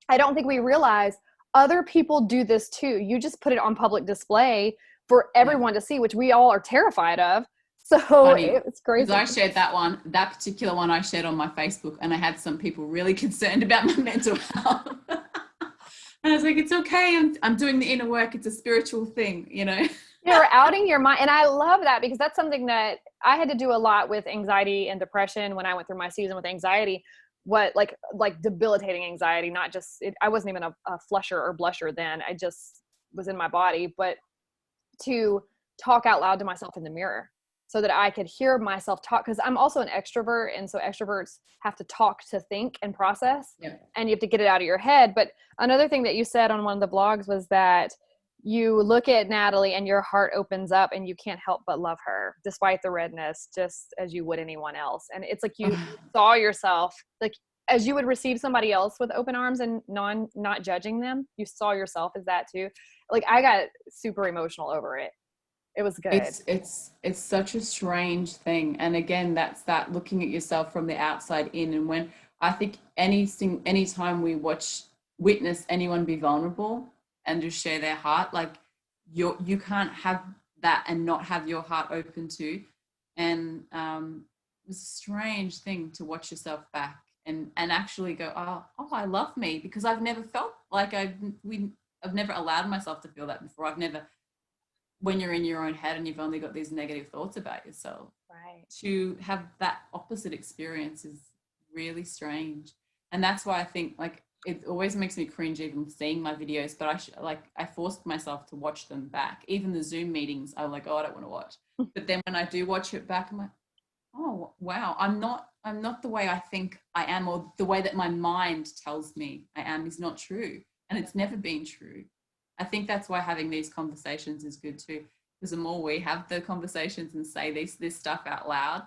I don't think we realize. Other people do this too. You just put it on public display for everyone to see, which we all are terrified of. So it's crazy. Because I shared that particular one I shared on my Facebook, and I had some people really concerned about my mental health. And I was like, it's okay. I'm doing the inner work. It's a spiritual thing, You're outing your mind. And I love that, because that's something that I had to do a lot with anxiety and depression when I went through my season with anxiety. What like debilitating anxiety, not just I wasn't even a flusher or blusher then. I just was in my body, but to talk out loud to myself in the mirror so that I could hear myself talk. Cause I'm also an extrovert. And so extroverts have to talk to think and process, and you have to get it out of your head. But another thing that you said on one of the blogs was that you look at Natalie and your heart opens up and you can't help but love her despite the redness, just as you would anyone else. And it's like you saw yourself, like as you would receive somebody else with open arms and not judging them, you saw yourself as that too. Like I got super emotional over it. It was good. It's such a strange thing. And again, that's that looking at yourself from the outside in. And when I think anytime we witness anyone be vulnerable and just share their heart, like you can't have that and not have your heart open too. And it's a strange thing to watch yourself back and actually go, oh, I love me, because I've never felt like I've never allowed myself to feel that before. I've never, when you're in your own head and you've only got these negative thoughts about yourself, right, to have that opposite experience is really strange. And that's why I think like it always makes me cringe even seeing my videos, but I forced myself to watch them back. Even the Zoom meetings, I'm like, oh, I don't want to watch. But then when I do watch it back, I'm like, oh wow, I'm not the way I think I am, or the way that my mind tells me I am is not true. And it's never been true. I think that's why having these conversations is good too, because the more we have the conversations and say this stuff out loud,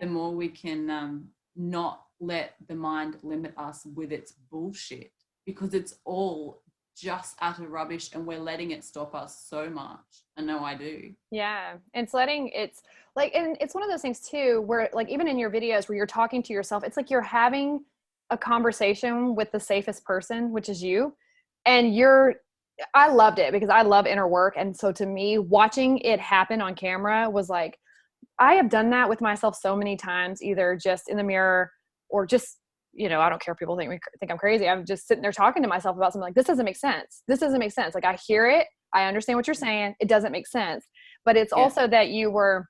the more we can not let the mind limit us with its bullshit, because it's all just utter rubbish and we're letting it stop us so much. I know I do. Yeah. It's like, and it's one of those things too, where like, even in your videos where you're talking to yourself, it's like you're having a conversation with the safest person, which is you. And I loved it because I love inner work. And so to me, watching it happen on camera was like, I have done that with myself so many times, either just in the mirror or just, I don't care if people think I'm crazy. I'm just sitting there talking to myself about something like, this doesn't make sense. This doesn't make sense. Like I hear it. I understand what you're saying. It doesn't make sense. But it's also that you were,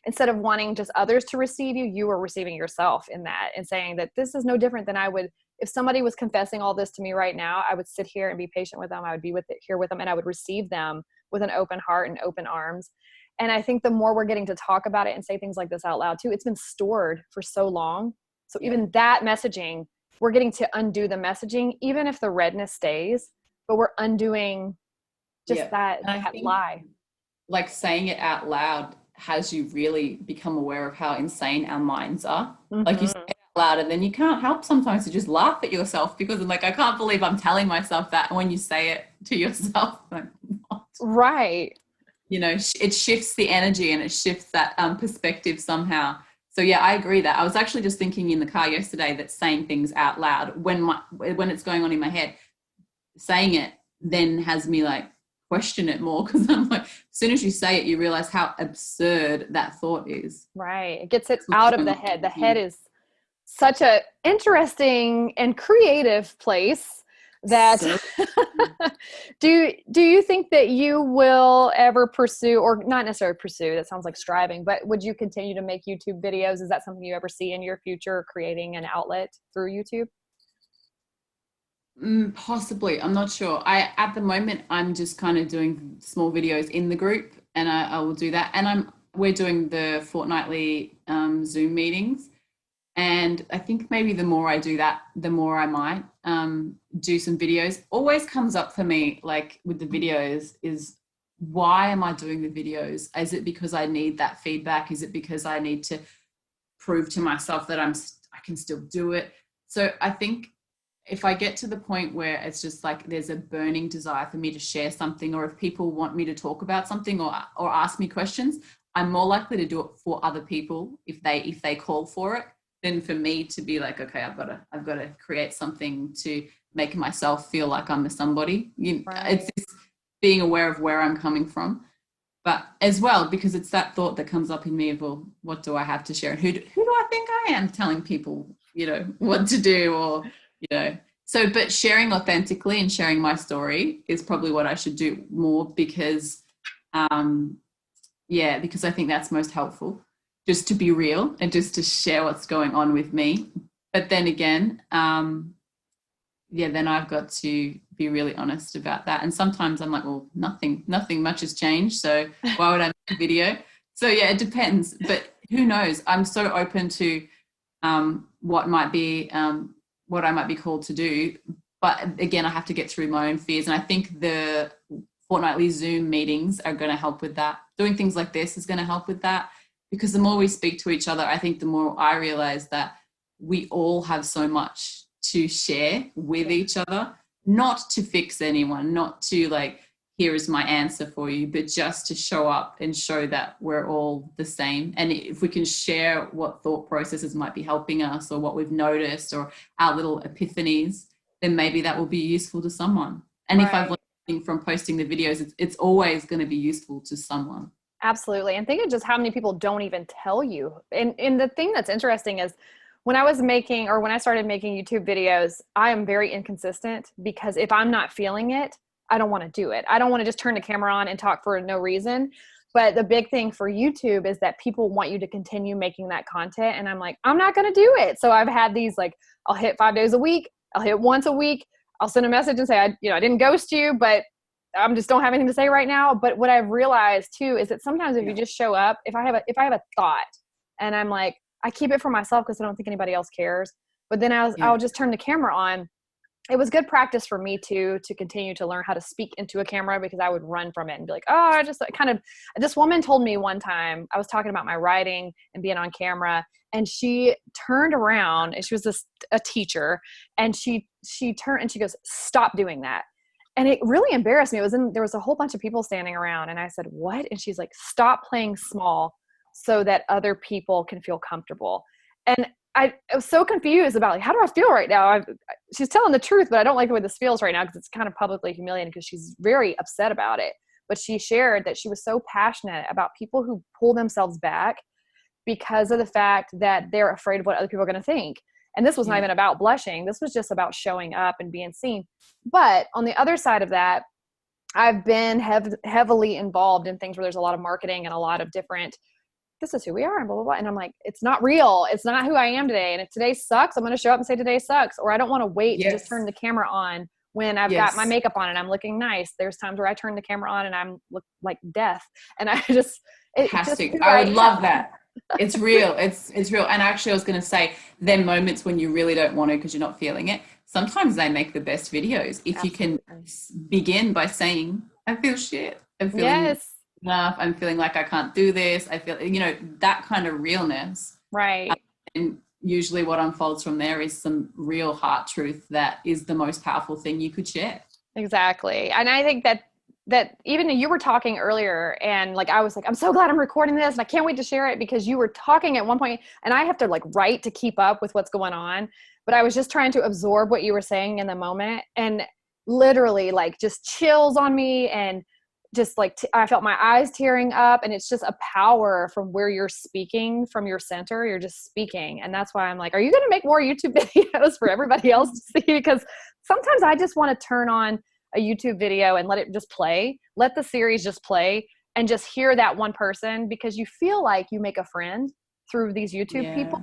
instead of wanting just others to receive you, you were receiving yourself in that and saying that this is no different than I would, if somebody was confessing all this to me right now, I would sit here and be patient with them. I would be here with them, and I would receive them with an open heart and open arms. And I think the more we're getting to talk about it and say things like this out loud too, it's been stored for so long. So even that messaging, we're getting to undo the messaging, even if the redness stays, but we're undoing just that lie. Like saying it out loud has you really become aware of how insane our minds are. Like you say it out loud and then you can't help sometimes to just laugh at yourself, because I'm like, I can't believe I'm telling myself that. And when you say it to yourself, like, what? Right. It shifts the energy and it shifts that perspective somehow. So yeah, I agree that. I was actually just thinking in the car yesterday that saying things out loud when it's going on in my head, saying it then has me like question it more, because I'm like, as soon as you say it, you realize how absurd that thought is. Right. It gets it out of the head. The head is such a interesting and creative place that do you think that you will ever pursue, or not necessarily pursue, that sounds like striving, but would you continue to make YouTube videos? Is that something you ever see in your future, creating an outlet through YouTube? Possibly. I'm not sure. At the moment, I'm just kind of doing small videos in the group, and I will do that. And we're doing the fortnightly Zoom meetings. And I think maybe the more I do that, the more I might do some videos. Always comes up for me, like with the videos, is why am I doing the videos? Is it because I need that feedback? Is it because I need to prove to myself that I can still do it? So I think if I get to the point where it's just like there's a burning desire for me to share something, or if people want me to talk about something or ask me questions, I'm more likely to do it for other people if they call for it, than for me to be like, okay, I've got to create something to make myself feel like I'm a somebody. Right. It's just being aware of where I'm coming from, but as well, because it's that thought that comes up in me of, well, what do I have to share? Who do I think I am telling people, what to do, or, so, but sharing authentically and sharing my story is probably what I should do more, because, because I think that's most helpful. just to be real and just to share what's going on with me. But then again, then I've got to be really honest about that. And sometimes I'm like, well, nothing much has changed. So why would I make a video? So yeah, it depends. But who knows? I'm so open to what I might be called to do. But again, I have to get through my own fears. And I think the fortnightly Zoom meetings are going to help with that. Doing things like this is going to help with that, because the more we speak to each other, I think the more I realize that we all have so much to share with each other, not to fix anyone, not to like, here is my answer for you, but just to show up and show that we're all the same. And if we can share what thought processes might be helping us, or what we've noticed, or our little epiphanies, then maybe that will be useful to someone. And if I've learned from posting the videos, it's always going to be useful to someone. Absolutely. And think of just how many people don't even tell you. And the thing that's interesting is, when I started making YouTube videos, I am very inconsistent, because if I'm not feeling it, I don't want to do it. I don't want to just turn the camera on and talk for no reason. But the big thing for YouTube is that people want you to continue making that content. And I'm like, I'm not going to do it. So I've had these, like, I'll hit 5 days a week. I'll hit once a week. I'll send a message and say, I didn't ghost you, but I just don't have anything to say right now. But what I've realized too is that sometimes if you just show up, if I have a thought and I'm like, I keep it for myself because I don't think anybody else cares. But then I'll just turn the camera on. It was good practice for me to continue to learn how to speak into a camera, because I would run from it and be like, this woman told me one time, I was talking about my writing and being on camera, and she turned around, and she was a teacher, and she turned and she goes, stop doing that. And it really embarrassed me. There was a whole bunch of people standing around, and I said, what? And she's like, stop playing small so that other people can feel comfortable. And I was so confused about, like, how do I feel right now? She's telling the truth, but I don't like the way this feels right now, because it's kind of publicly humiliating, because she's very upset about it. But she shared that she was so passionate about people who pull themselves back because of the fact that they're afraid of what other people are going to think. And this was not even about blushing. This was just about showing up and being seen. But on the other side of that, I've been heavily involved in things where there's a lot of marketing and a lot of different, this is who we are and blah, blah, blah. And I'm like, it's not real. It's not who I am today. And if today sucks, I'm going to show up and say today sucks. Or I don't want to wait to just turn the camera on when I've got my makeup on and I'm looking nice. There's times where I turn the camera on and I'm look like death. And I just, I would love that. It's real. It's real. And actually I was going to say, then moments when you really don't want to because you're not feeling it, sometimes they make the best videos. If you can begin by saying, I feel shit. I'm feeling enough. I'm feeling like I can't do this. I feel, that kind of realness. Right. And usually what unfolds from there is some real heart truth that is the most powerful thing you could share. Exactly. And I think that even you were talking earlier, and like, I was like, I'm so glad I'm recording this and I can't wait to share it, because you were talking at one point and I have to like write to keep up with what's going on. But I was just trying to absorb what you were saying in the moment, and literally like just chills on me, and just like I felt my eyes tearing up. And it's just a power from where you're speaking from your center. You're just speaking. And that's why I'm like, are you going to make more YouTube videos for everybody else to see? Because sometimes I just want to turn on a YouTube video and let it just play, let the series just play, and just hear that one person, because you feel like you make a friend through these YouTube people,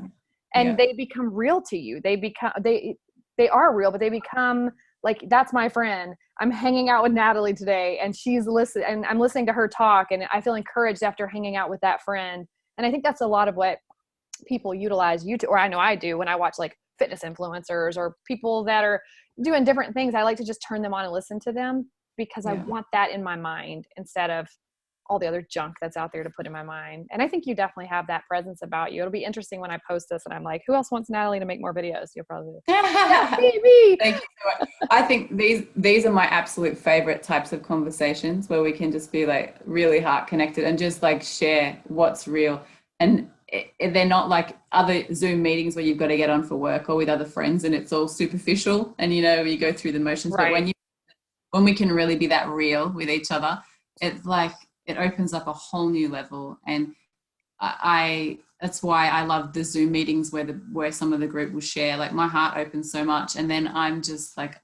and they become real to you. They are real, but they become like, that's my friend. I'm hanging out with Natalie today, and she's listening, and I'm listening to her talk, and I feel encouraged after hanging out with that friend. And I think that's a lot of what people utilize YouTube, or I know I do, when I watch like fitness influencers or people that are doing different things. I like to just turn them on and listen to them, because I want that in my mind instead of all the other junk that's out there to put in my mind. And I think you definitely have that presence about you. It'll be interesting when I post this and I'm like, who else wants Natalie to make more videos? You'll probably me. Thank you so much. I think these are my absolute favorite types of conversations, where we can just be like really heart connected and just like share what's real. And they're not like other Zoom meetings where you've got to get on for work or with other friends and it's all superficial and you go through the motions. But when we can really be that real with each other, it's like it opens up a whole new level. And that's why I love the Zoom meetings where some of the group will share. Like, my heart opens so much, and then I'm just like,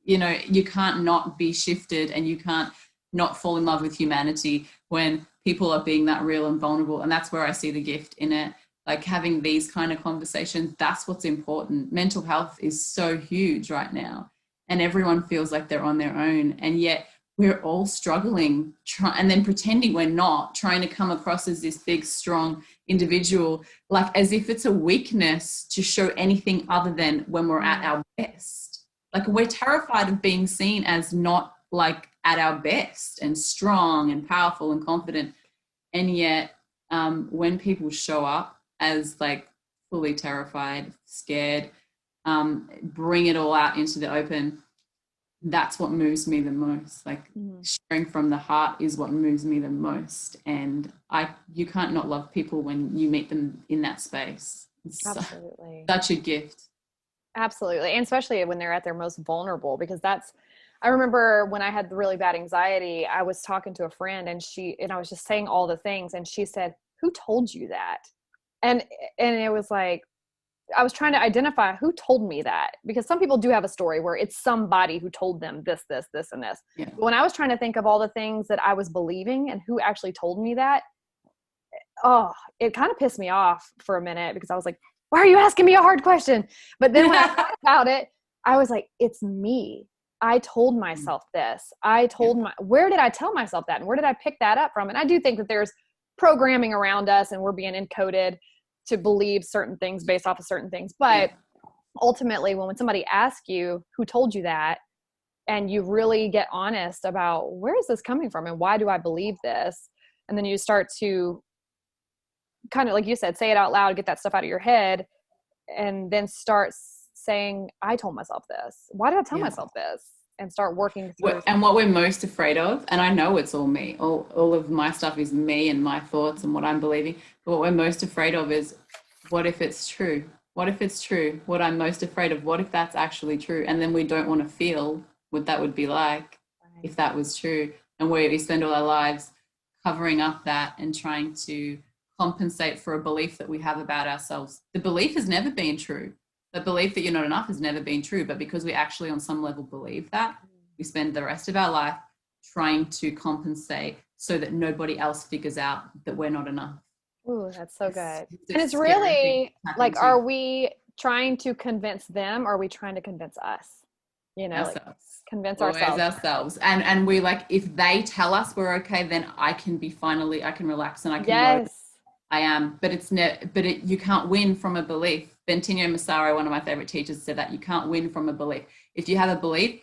you can't not be shifted, and you can't not fall in love with humanity when people are being that real and vulnerable. And that's where I see the gift in it. Like having these kind of conversations, that's what's important. Mental health is so huge right now, and everyone feels like they're on their own. And yet we're all struggling, and then pretending we're not, trying to come across as this big, strong individual, like as if it's a weakness to show anything other than when we're at our best. Like we're terrified of being seen as not like at our best and strong and powerful and confident. And yet when people show up as like fully terrified, scared, bring it all out into the open, that's what moves me the most. Like sharing from the heart is what moves me the most. And you can't not love people when you meet them in that space. It's Absolutely. such a gift. Absolutely. And especially when they're at their most vulnerable, because I remember when I had the really bad anxiety, I was talking to a friend and I was just saying all the things. And she said, "Who told you that?" And it was like, I was trying to identify who told me that, because some people do have a story where it's somebody who told them this, this, this, and this. Yeah. But when I was trying to think of all the things that I was believing and who actually told me that, it kind of pissed me off for a minute, because I was like, why are you asking me a hard question? But then when I thought about it, I was like, it's me. I told myself this. Where did I tell myself that? And where did I pick that up from? And I do think that there's programming around us and we're being encoded to believe certain things based off of certain things. But ultimately, when somebody asks you who told you that, and you really get honest about where is this coming from and why do I believe this? And then you start to kind of, like you said, say it out loud, get that stuff out of your head, and then start saying, I told myself this. Why did I tell myself this? And start working through. And what we're most afraid of, and I know it's all me, all of my stuff is me and my thoughts and what I'm believing, but what we're most afraid of is, what if it's true? What if it's true? What I'm most afraid of, what if that's actually true? And then we don't want to feel what that would be like if that was true. And we spend all our lives covering up that and trying to compensate for a belief that we have about ourselves. The belief has never been true. The belief that you're not enough has never been true, but because we actually on some level believe that, we spend the rest of our life trying to compensate so that nobody else figures out that we're not enough. Ooh, that's so good. And it's really like, are we trying to convince them, or are we trying to convince us? Ourselves. Convince Always ourselves. And we like, if they tell us we're okay, then I can relax and I can know I am. But you can't win from a belief. Bentinho Massaro, one of my favorite teachers, said that you can't win from a belief. If you have a belief,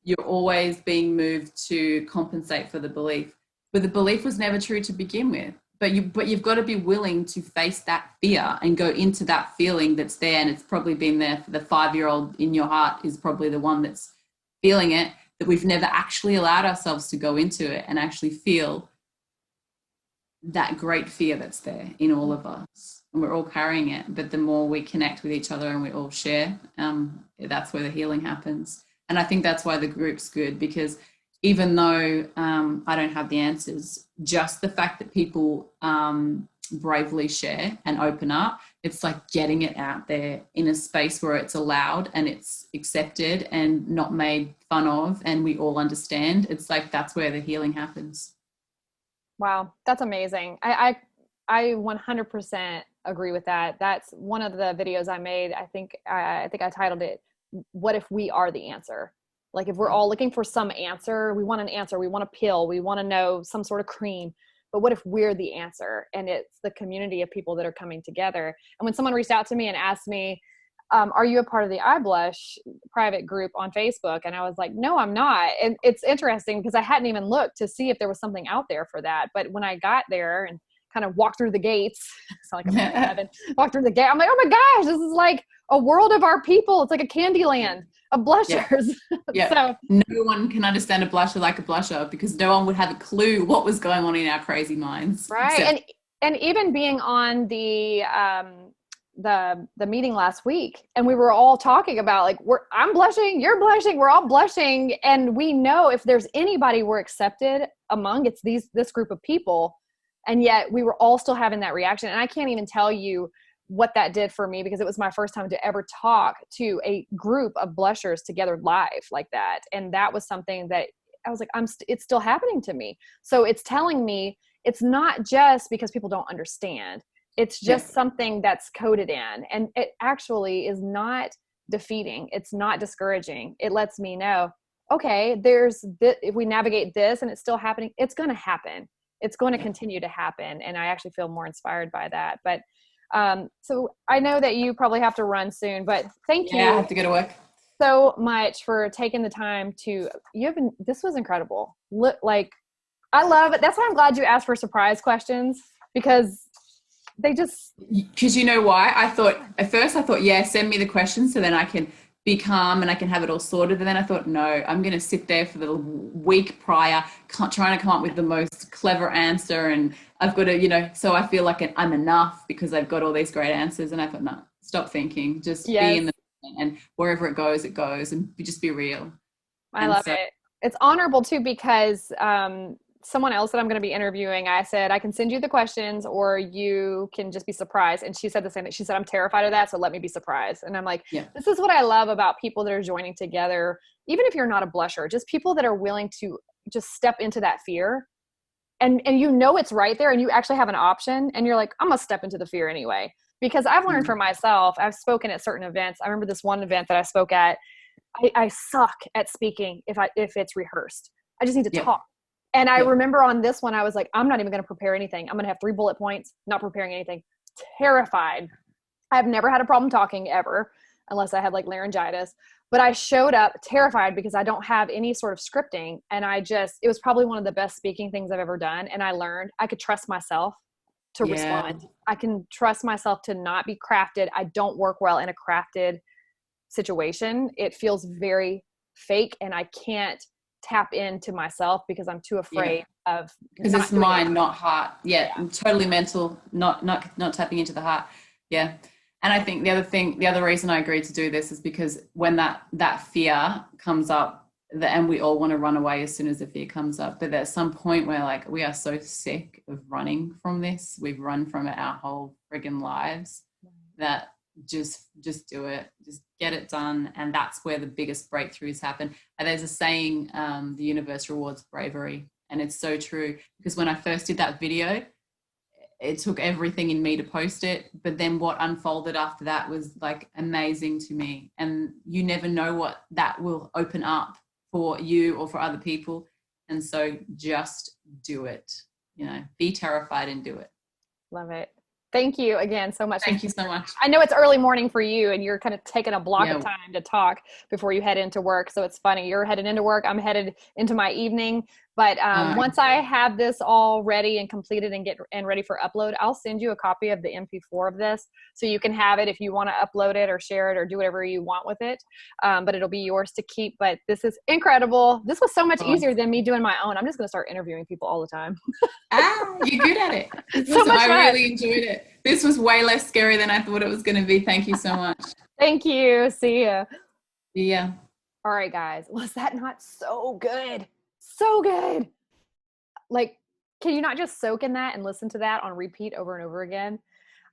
you're always being moved to compensate for the belief. But the belief was never true to begin with. But you've got to be willing to face that fear and go into that feeling that's there. And it's probably been there for the 5-year-old in your heart is probably the one that's feeling it, that we've never actually allowed ourselves to go into it and actually feel that great fear that's there in all of us. And we're all carrying it. But the more we connect with each other and we all share, that's where the healing happens. And I think that's why the group's good, because even though I don't have the answers, just the fact that people bravely share and open up, it's like getting it out there in a space where it's allowed and it's accepted and not made fun of, and we all understand. It's like, that's where the healing happens. Wow, that's amazing. I 100% agree with that. That's one of the videos I made. I think I titled it, "What if we are the answer?" Like, if we're all looking for some answer, we want an answer, we want a pill, we want to know some sort of cream, but what if we're the answer? And it's the community of people that are coming together. And when someone reached out to me and asked me, are you a part of the I Blush private group on Facebook? And I was like, no, I'm not. And it's interesting because I hadn't even looked to see if there was something out there for that. But when I got there and kind of walked through the gates, it's like I'm in heaven, walked through the gate, I'm like, oh my gosh, this is like a world of our people. It's like a candy land of blushers. Yeah. So no one can understand a blusher like a blusher, because no one would have a clue what was going on in our crazy minds. Right. And even being on the meeting last week, and we were all talking about, like, I'm blushing, you're blushing, we're all blushing. And we know if there's anybody we're accepted among, it's this group of people. And yet we were all still having that reaction. And I can't even tell you what that did for me, because it was my first time to ever talk to a group of blushers together live like that. And that was something that I was like, it's still happening to me. So it's telling me it's not just because people don't understand. It's Yeah. just something that's coded in. And it actually is not defeating. It's not discouraging. It lets me know, okay, if we navigate this and it's still happening, it's going to happen. It's going to continue to happen. And I actually feel more inspired by that. But so I know that you probably have to run soon, but thank Yeah, I you have to go to work. so much for taking the time this was incredible. Like, I love it. That's why I'm glad you asked for surprise questions, because they just, Because you know why? At first I thought, yeah, send me the questions so then I can be calm and I can have it all sorted. And then I thought, no, I'm going to sit there for the week prior, trying to come up with the most clever answer. And I've got to, so I feel like I'm enough because I've got all these great answers. And I thought, no, stop thinking, just be yes, in the moment, and wherever it goes, and just be real. I And love so, it. It's honorable too, because someone else that I'm going to be interviewing, I said, I can send you the questions or you can just be surprised. And she said the same thing. She said, I'm terrified of that, so let me be surprised. And I'm like, yeah, this is what I love about people that are joining together, even if you're not a blusher, just people that are willing to just step into that fear. And it's right there, and you actually have an option, and you're like, I'm going to step into the fear anyway. Because I've learned for myself, I've spoken at certain events. I remember this one event that I spoke at. I suck at speaking if it's rehearsed. I just need to yeah, talk. And I yeah, remember on this one, I was like, I'm not even going to prepare anything. I'm going to have 3 bullet points, not preparing anything. Terrified. I've never had a problem talking ever, unless I had like laryngitis. But I showed up terrified because I don't have any sort of scripting. And it was probably one of the best speaking things I've ever done. And I learned I could trust myself to yeah, respond. I can trust myself to not be crafted. I don't work well in a crafted situation. It feels very fake, and I can't tap into myself because I'm too yeah. afraid of Because not it's doing it. mind, not heart. Yeah, Yeah. totally mental, not tapping into the heart. Yeah. And I think the other reason I agreed to do this is because when that fear comes up, and we all want to run away as soon as the fear comes up, but there's some point where like we are so sick of running from this. We've run from it our whole friggin' lives, that just do it, just get it done. And that's where the biggest breakthroughs happen. And there's a saying, the universe rewards bravery. And it's so true, because when I first did that video, it took everything in me to post it, but then what unfolded after that was like amazing to me. And you never know what that will open up for you or for other people. And so just do it, be terrified and do it. Love it. Thank you again so much. Thank you so much. I know it's early morning for you, and you're kind of taking a block of Yeah. time to talk before you head into work. So it's funny. You're headed into work. I'm headed into my evening. But once I have this all ready and completed and ready for upload, I'll send you a copy of the MP4 of this, so you can have it if you want to upload it or share it or do whatever you want with it. But it'll be yours to keep. But this is incredible. This was so much easier than me doing my own. I'm just going to start interviewing people all the time. You're good at it. So much I fun. really enjoyed it. This was way less scary than I thought it was going to be. Thank you so much. Thank you. See ya. Yeah. All right, guys. Was that not so good? So good. Like, can you not just soak in that and listen to that on repeat over and over again?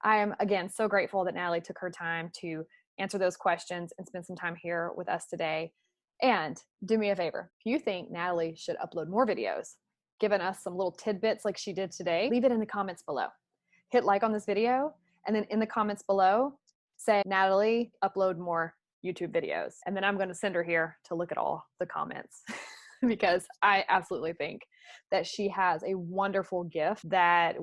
I am, again, so grateful that Natalie took her time to answer those questions and spend some time here with us today. And do me a favor, if you think Natalie should upload more videos, giving us some little tidbits like she did today, leave it in the comments below. Hit like on this video, and then in the comments below, say, Natalie, upload more YouTube videos. And then I'm going to send her here to look at all the comments because I absolutely think that she has a wonderful gift that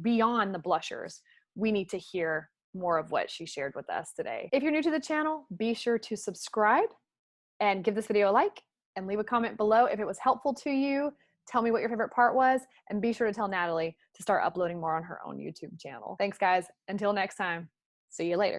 beyond the blushers, we need to hear more of what she shared with us today. If you're new to the channel, be sure to subscribe and give this video a like and leave a comment below if it was helpful to you. Tell me what your favorite part was, and be sure to tell Natalie to start uploading more on her own YouTube channel. Thanks, guys. Until next time, see you later.